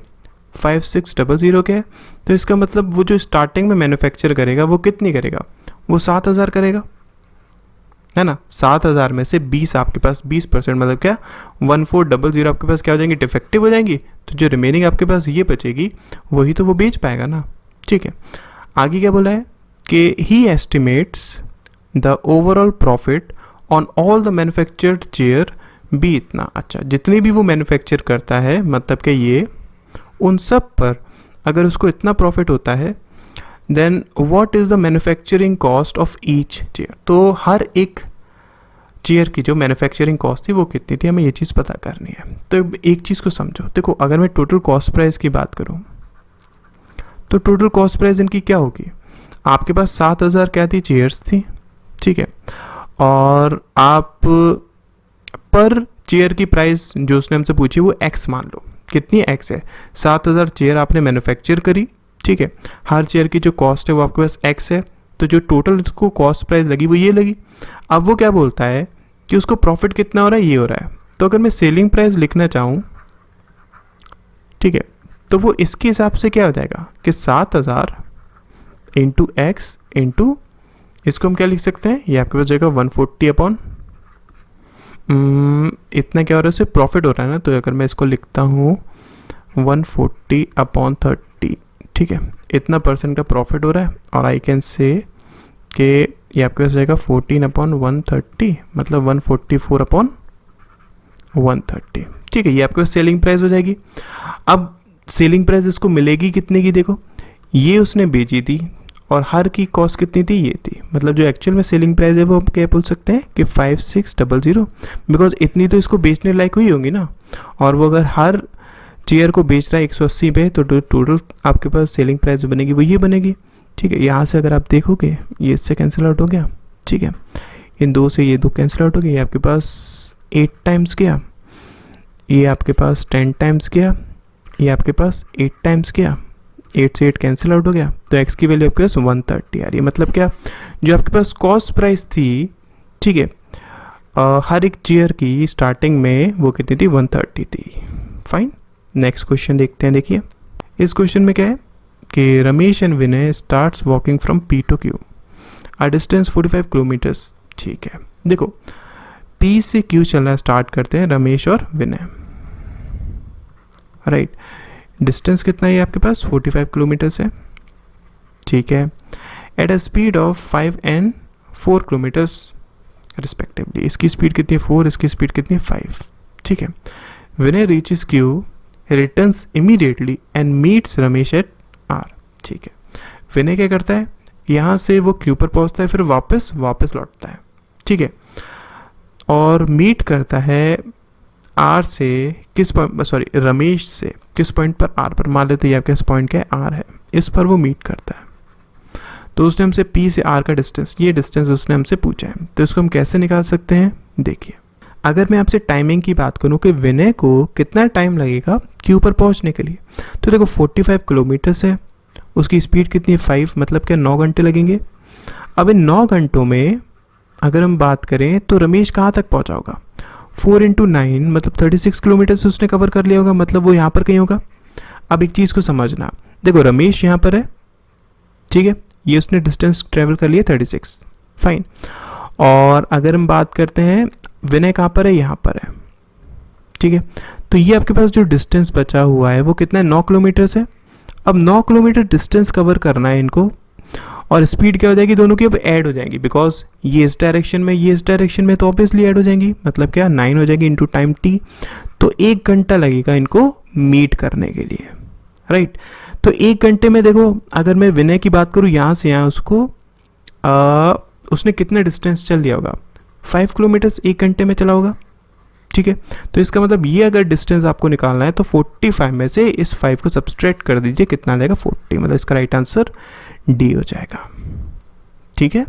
5600 के है। तो इसका मतलब वो जो स्टार्टिंग में मैन्युफैक्चर करेगा वो कितनी करेगा, वो 7000 करेगा, है ना। 7000 में से 20 आपके पास 20% मतलब क्या 1400 आपके पास क्या हो जाएंगी, डिफेक्टिव हो जाएंगी। तो जो रिमेनिंग आपके पास ये बचेगी वही तो वो बेच पाएगा ना, ठीक है। आगे क्या बोला है कि he estimates the overall profit on all the manufactured chair भी इतना। अच्छा, जितनी भी वो मैन्युफैक्चर करता है, मतलब कि ये उन सब पर अगर उसको इतना प्रॉफिट होता है, then what is the manufacturing cost of each chair. तो हर एक चेयर की जो मैन्युफैक्चरिंग कॉस्ट थी वो कितनी थी, हमें ये चीज़ पता करनी है। तो एक चीज़ को समझो, देखो अगर मैं टोटल कॉस्ट प्राइस की बात करूँ तो टोटल कॉस्ट प्राइस इनकी क्या होगी, आपके पास 7000 क्या थी, चेयर्स थी, ठीक है। और आप पर चेयर की प्राइस जो उसने हमसे पूछी वो एक्स मान लो, कितनी एक्स है, 7000 चेयर आपने मैन्युफैक्चर करी, ठीक है। हर चेयर की जो कॉस्ट है वो आपके पास एक्स है, तो जो टोटल इसको कॉस्ट प्राइस लगी वो ये लगी। अब वो क्या बोलता है कि उसको प्रॉफिट कितना हो रहा है, ये हो रहा है। तो अगर मैं सेलिंग प्राइस लिखना चाहूँ, ठीक है, तो वो इसके हिसाब से क्या हो जाएगा कि 7000 इंटू एक्स इंटू, इसको हम क्या लिख सकते हैं, ये आपके पास जाएगा 140 अपॉन इतना क्या हो रहा है, उससे प्रॉफिट हो रहा है ना। तो अगर मैं इसको लिखता हूँ 140 अपॉन 30, ठीक है, इतना परसेंट का प्रॉफिट हो रहा है। और आई कैन से कि ये आपके पास जाएगा 14 अपॉन 130, मतलब 144 अपॉन 130, ठीक है। ये आपके पास सेलिंग प्राइस हो जाएगी। अब सेलिंग प्राइस इसको मिलेगी कितने की, देखो ये उसने बेची थी और हर की कॉस्ट कितनी थी, ये थी, मतलब जो एक्चुअल में सेलिंग प्राइस है वो हम क्या बोल सकते हैं कि 5600, बिकॉज इतनी तो इसको बेचने लायक हुई होंगी ना। और वो अगर हर चेयर को बेच रहा है 180 पे, तो टोटल आपके पास सेलिंग प्राइस बनेगी वो ये बनेगी, ठीक है। यहाँ से अगर आप देखोगे ये इससे कैंसिल आउट हो गया, ठीक है, इन दो से ये दो कैंसिल आउट हो गया, ये आपके पास 8 टाइम्स गया, ये आपके पास 10 टाइम्स गया, ये आपके पास 8 टाइम्स गया, 8 से 8 कैंसिल आउट हो गया। तो एक्स की वैल्यू आपके पास 130 आ रही है। मतलब क्या, जो आपके पास कॉस्ट प्राइस थी, ठीक है, हर एक चेयर की स्टार्टिंग में वो कितनी थी, 130 थी। फाइन, नेक्स्ट क्वेश्चन देखते हैं। देखिए इस क्वेश्चन में क्या है कि Ramesh and Vinay starts walking from P to Q, a distance 45 kilometers, ठीक है। देखो पी से क्यू चलना स्टार्ट करते हैं रमेश और विनय, राइट। डिस्टेंस कितना है आपके पास, 45 किलोमीटर्स है, ठीक है। At a speed of 5 and 4 kilometres respectively, इसकी स्पीड कितनी है 4, इसकी स्पीड कितनी है 5, ठीक है। Vinay reaches Q, returns immediately and meets Ramesh at R, ठीक है। विनय क्या करता है, यहाँ से वो क्यू पर पहुँचता है, फिर वापस लौटता है, ठीक है। और मीट करता है आर से किस पॉइंट, सॉरी रमेश से किस पॉइंट पर, आर पर। मान लेते हैं आपके पॉइंट क्या है, आर है, इस पर वो मीट करता है। तो उसने हमसे पी से आर का डिस्टेंस, ये डिस्टेंस उसने हमसे पूछा है, तो इसको हम कैसे निकाल सकते हैं। देखिए अगर मैं आपसे टाइमिंग की बात करूं कि विनय को कितना टाइम लगेगा क्यू पर पहुंचने के लिए, तो देखो 45 किलोमीटर्स है, उसकी स्पीड कितनी है 5, मतलब क्या 9 घंटे लगेंगे। अब इन 9 घंटों में अगर हम बात करें तो रमेश कहाँ तक पहुँचा होगा, 4 into 9 मतलब 36 किलोमीटर से उसने कवर कर लिया होगा, मतलब वो यहाँ पर कहीं होगा। अब एक चीज़ को समझना, देखो रमेश यहाँ पर है, ठीक है, ये उसने डिस्टेंस ट्रेवल कर लिया 36, फाइन। और अगर हम बात करते हैं विनय कहाँ पर है, यहाँ पर है, ठीक है। तो ये आपके पास जो डिस्टेंस बचा हुआ है वो कितना है, 9 किलोमीटर है। अब 9 किलोमीटर डिस्टेंस कवर करना है इनको, और स्पीड क्या हो जाएगी, दोनों की अब ऐड हो जाएंगी, बिकॉज ये इस डायरेक्शन में, ये इस डायरेक्शन में, तो ऑब्वियसली ऐड हो जाएंगी, मतलब क्या 9 हो जाएगी इंटू टाइम टी। तो 1 घंटा लगेगा इनको मीट करने के लिए, राइट। तो 1 घंटे में देखो, अगर मैं विनय की बात करूँ यहाँ से यहाँ, उसने कितने डिस्टेंस चल दिया होगा, 5 किलोमीटर्स 1 घंटे में चला होगा, ठीक है। तो इसका मतलब ये अगर डिस्टेंस आपको निकालना है तो 45 में से इस 5 को सब्सट्रैक्ट कर दीजिए, कितना आ जाएगा 40, मतलब इसका राइट आंसर डी हो जाएगा, ठीक है।